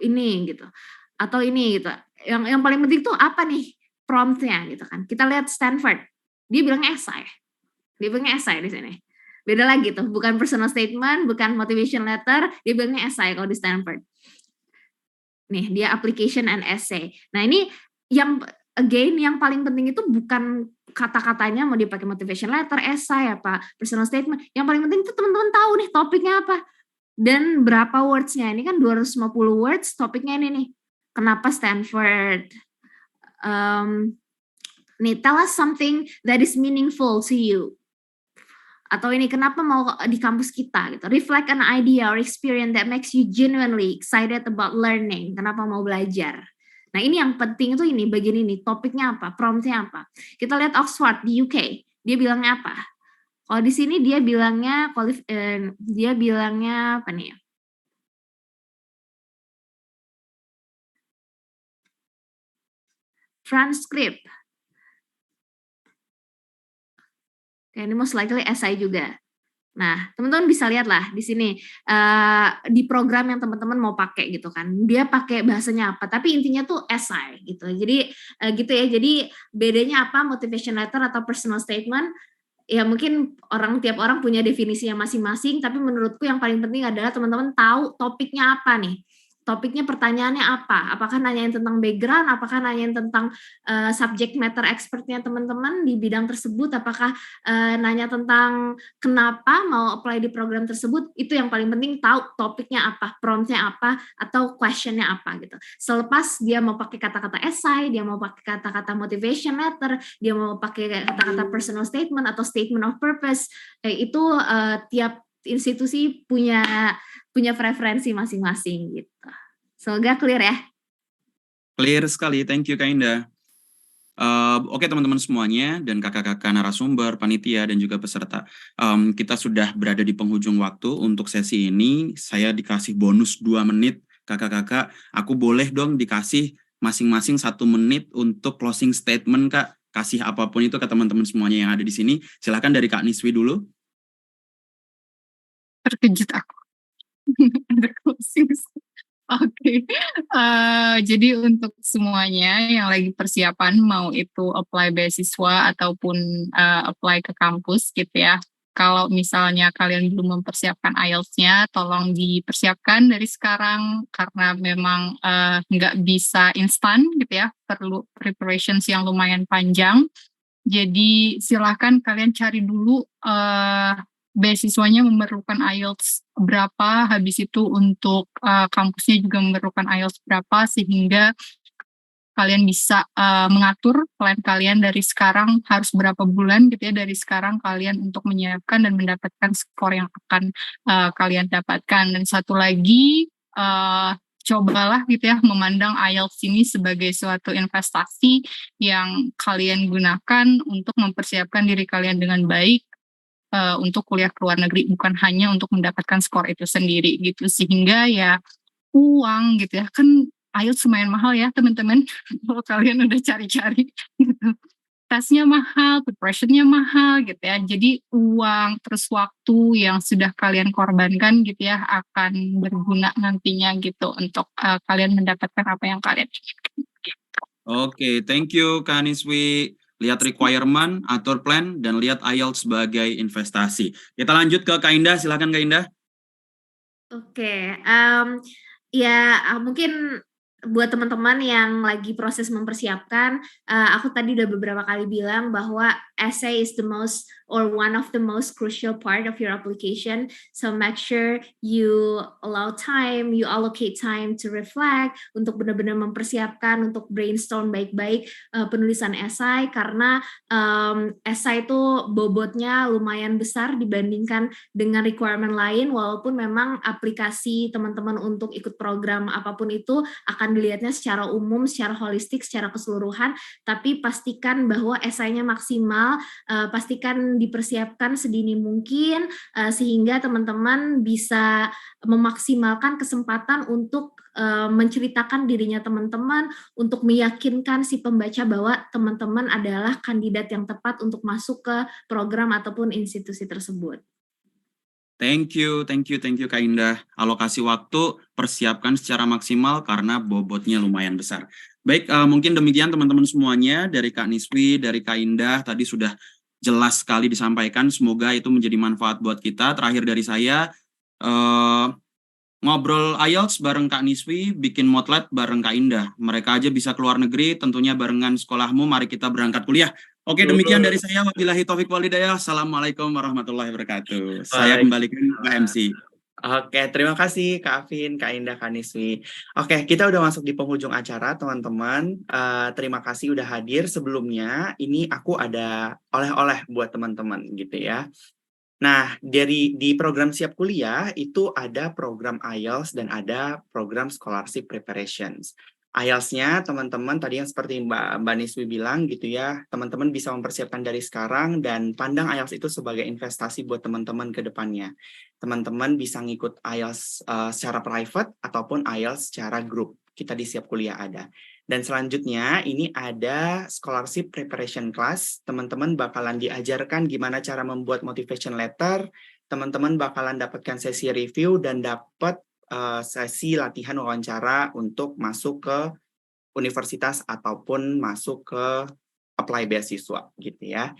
ini gitu, atau ini gitu. Yang paling penting tuh apa nih promptnya gitu kan. Kita lihat Stanford, dia bilangnya esai, di sini. Beda lagi tuh, bukan personal statement, bukan motivation letter, dia bilangnya esai kalau di Stanford. Nih, dia application and essay. Nah, ini yang paling penting itu bukan kata-katanya mau dipakai motivation letter, essay, apa personal statement. Yang paling penting itu teman-teman tahu nih topiknya apa dan berapa words-nya. Ini kan 250 words, topiknya ini nih. Kenapa Stanford? Nih, tell us something that is meaningful to you. Atau ini, kenapa mau di kampus kita gitu. Reflect an idea or experience that makes you genuinely excited about learning. Kenapa mau belajar. Nah, ini yang penting itu ini, bagian ini, topiknya apa, promptnya apa. Kita lihat Oxford di UK, dia bilangnya apa? Kalau di sini dia bilangnya apa nih ya? Transcript. Oke, ini most likely essay juga. Nah, teman-teman bisa lihat lah di sini di program yang teman-teman mau pakai gitu kan. Dia pakai bahasanya apa, tapi intinya tuh essay gitu. Jadi gitu ya. Jadi bedanya apa motivation letter atau personal statement? Ya mungkin tiap orang punya definisi yang masing-masing, tapi menurutku yang paling penting adalah teman-teman tahu topiknya apa nih. Topiknya, pertanyaannya apa? Apakah nanyain tentang background? Apakah nanyain tentang subject matter expertnya teman-teman di bidang tersebut? Apakah nanya tentang kenapa mau apply di program tersebut? Itu yang paling penting, tahu topiknya apa, promptnya apa, atau questionnya apa gitu. Selepas dia mau pakai kata-kata essay, dia mau pakai kata-kata motivation letter, dia mau pakai kata-kata personal statement atau statement of purpose, itu tiap institusi punya preferensi masing-masing gitu. Semoga clear ya. Clear sekali, thank you Kak Indah. Oke teman-teman semuanya dan kakak-kakak narasumber, panitia dan juga peserta, kita sudah berada di penghujung waktu untuk sesi ini. Saya dikasih bonus 2 menit, kakak-kakak. Aku boleh dong dikasih masing-masing 1 menit untuk closing statement Kak. Kasih apapun itu ke teman-teman semuanya yang ada di sini. Silahkan dari Kak Niswi dulu. Terkejut aku. Ada closing. Oke. Jadi untuk semuanya yang lagi persiapan, mau itu apply beasiswa ataupun apply ke kampus gitu ya. Kalau misalnya kalian belum mempersiapkan IELTS-nya, tolong dipersiapkan dari sekarang karena memang nggak bisa instan gitu ya, perlu preparations yang lumayan panjang. Jadi silahkan kalian cari dulu beasiswanya memerlukan IELTS berapa, habis itu untuk kampusnya juga memerlukan IELTS berapa, sehingga kalian bisa mengatur plan kalian dari sekarang, harus berapa bulan gitu ya dari sekarang kalian untuk menyiapkan dan mendapatkan skor yang akan kalian dapatkan. Dan satu lagi, cobalah gitu ya memandang IELTS ini sebagai suatu investasi yang kalian gunakan untuk mempersiapkan diri kalian dengan baik untuk kuliah ke luar negeri, bukan hanya untuk mendapatkan skor itu sendiri gitu. Sehingga ya uang gitu ya kan IELTS lumayan mahal ya teman-teman, kalau kalian udah cari-cari gitu. Tesnya mahal, preparation-nya mahal gitu ya. Jadi uang terus waktu yang sudah kalian korbankan gitu ya akan berguna nantinya gitu untuk kalian mendapatkan apa yang kalian inginkan. Oke, thank you Kak Niswi. Lihat requirement, atur plan, dan lihat IELTS sebagai investasi. Kita lanjut ke Kak Indah, silakan Kak Indah. Oke, ya mungkin buat teman-teman yang lagi proses mempersiapkan, aku tadi udah beberapa kali bilang bahwa essay is the most or one of the most crucial part of your application. So make sure you allow time, you allocate time to reflect, untuk benar-benar mempersiapkan, untuk brainstorm baik-baik penulisan esai, karena esai itu bobotnya lumayan besar dibandingkan dengan requirement lain, walaupun memang aplikasi teman-teman untuk ikut program apapun itu akan dilihatnya secara umum, secara holistik, secara keseluruhan, tapi pastikan bahwa esainya maksimal, pastikan dipersiapkan sedini mungkin, sehingga teman-teman bisa memaksimalkan kesempatan untuk menceritakan dirinya teman-teman, untuk meyakinkan si pembaca bahwa teman-teman adalah kandidat yang tepat untuk masuk ke program ataupun institusi tersebut. Thank you Kak Indah. Alokasi waktu, persiapkan secara maksimal karena bobotnya lumayan besar. Baik, mungkin demikian teman-teman semuanya, dari Kak Niswi, dari Kak Indah, tadi sudah jelas sekali disampaikan, semoga itu menjadi manfaat buat kita. Terakhir dari saya, ngobrol IELTS bareng Kak Niswi, bikin Moodlet bareng Kak Indah. Mereka aja bisa keluar negeri, tentunya barengan sekolahmu, mari kita berangkat kuliah. Oke, demikian dari saya. Wabillahi taufik walhidayah. Assalamualaikum warahmatullahi wabarakatuh. Saya kembalikan ke MC. Oke, terima kasih Kak Afin, Kak Indah, Kak Niswi. Oke, kita udah masuk di penghujung acara, teman-teman. Terima kasih udah hadir. Sebelumnya, ini aku ada oleh-oleh buat teman-teman gitu ya. Nah, di program Siap Kuliah itu ada program IELTS dan ada program Scholarship Preparations. IELTS-nya teman-teman tadi yang seperti Mbak Niswi bilang gitu ya, teman-teman bisa mempersiapkan dari sekarang dan pandang IELTS itu sebagai investasi buat teman-teman ke depannya. Teman-teman bisa ngikut IELTS secara private ataupun IELTS secara grup. Kita di Siap Kuliah ada. Dan selanjutnya ini ada scholarship preparation class. Teman-teman bakalan diajarkan gimana cara membuat motivation letter. Teman-teman bakalan dapatkan sesi review dan dapat sesi latihan wawancara untuk masuk ke universitas ataupun masuk ke apply beasiswa gitu ya.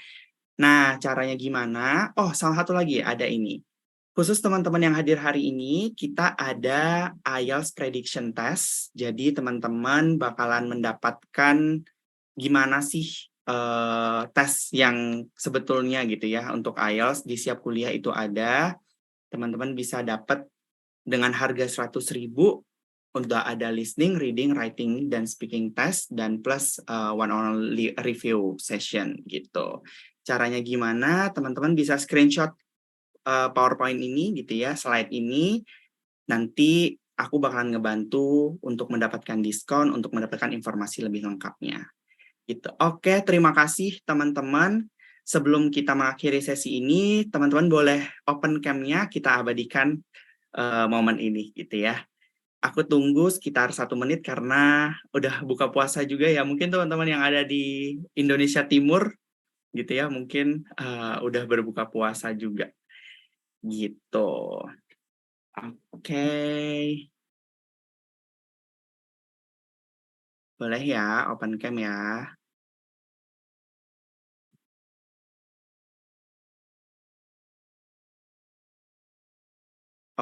Nah, caranya gimana? Oh, salah satu lagi ada ini. Khusus teman-teman yang hadir hari ini, kita ada IELTS Prediction Test. Jadi teman-teman bakalan mendapatkan gimana sih tes yang sebetulnya gitu ya. Untuk IELTS di Siap Kuliah itu ada. Teman-teman bisa dapat dengan harga 100.000, udah ada listening, reading, writing, dan speaking test, dan plus one-on-one review session gitu. Caranya gimana? Teman-teman bisa screenshot PowerPoint ini gitu ya, slide ini. Nanti aku bakalan ngebantu untuk mendapatkan diskon, untuk mendapatkan informasi lebih lengkapnya. Gitu. Oke, terima kasih teman-teman. Sebelum kita mengakhiri sesi ini, teman-teman boleh open cam-nya, kita abadikan momen ini gitu ya. Aku tunggu sekitar 1 menit karena udah buka puasa juga ya. Mungkin teman-teman yang ada di Indonesia Timur gitu ya, mungkin udah berbuka puasa juga. Gitu. Oke. Boleh ya, open cam ya.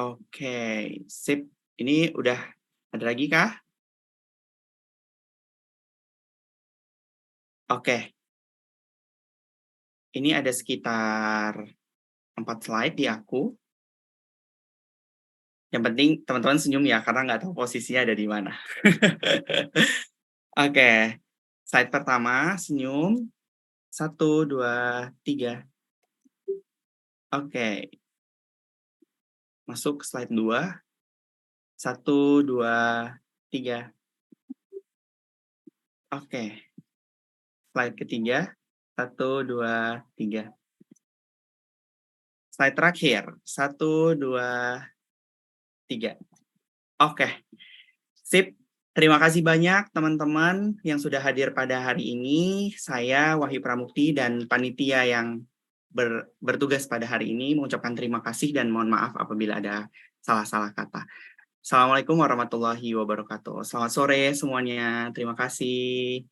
Oke, sip. Ini udah ada lagi kah? Oke. Ini ada sekitar 4 slide di aku. Yang penting teman-teman senyum ya, karena nggak tahu posisinya ada di mana. Oke, slide pertama, senyum. 1, 2, 3. Oke. Masuk ke slide 2. 1, 2, 3. Oke. Slide ketiga. 1, 2, 3. Slide terakhir. 1, 2, 3. Oke. Sip. Terima kasih banyak teman-teman yang sudah hadir pada hari ini. Saya Wahyu Pramukti dan panitia yang bertugas pada hari ini mengucapkan terima kasih dan mohon maaf apabila ada salah-salah kata. Assalamualaikum warahmatullahi wabarakatuh. Selamat sore semuanya. Terima kasih.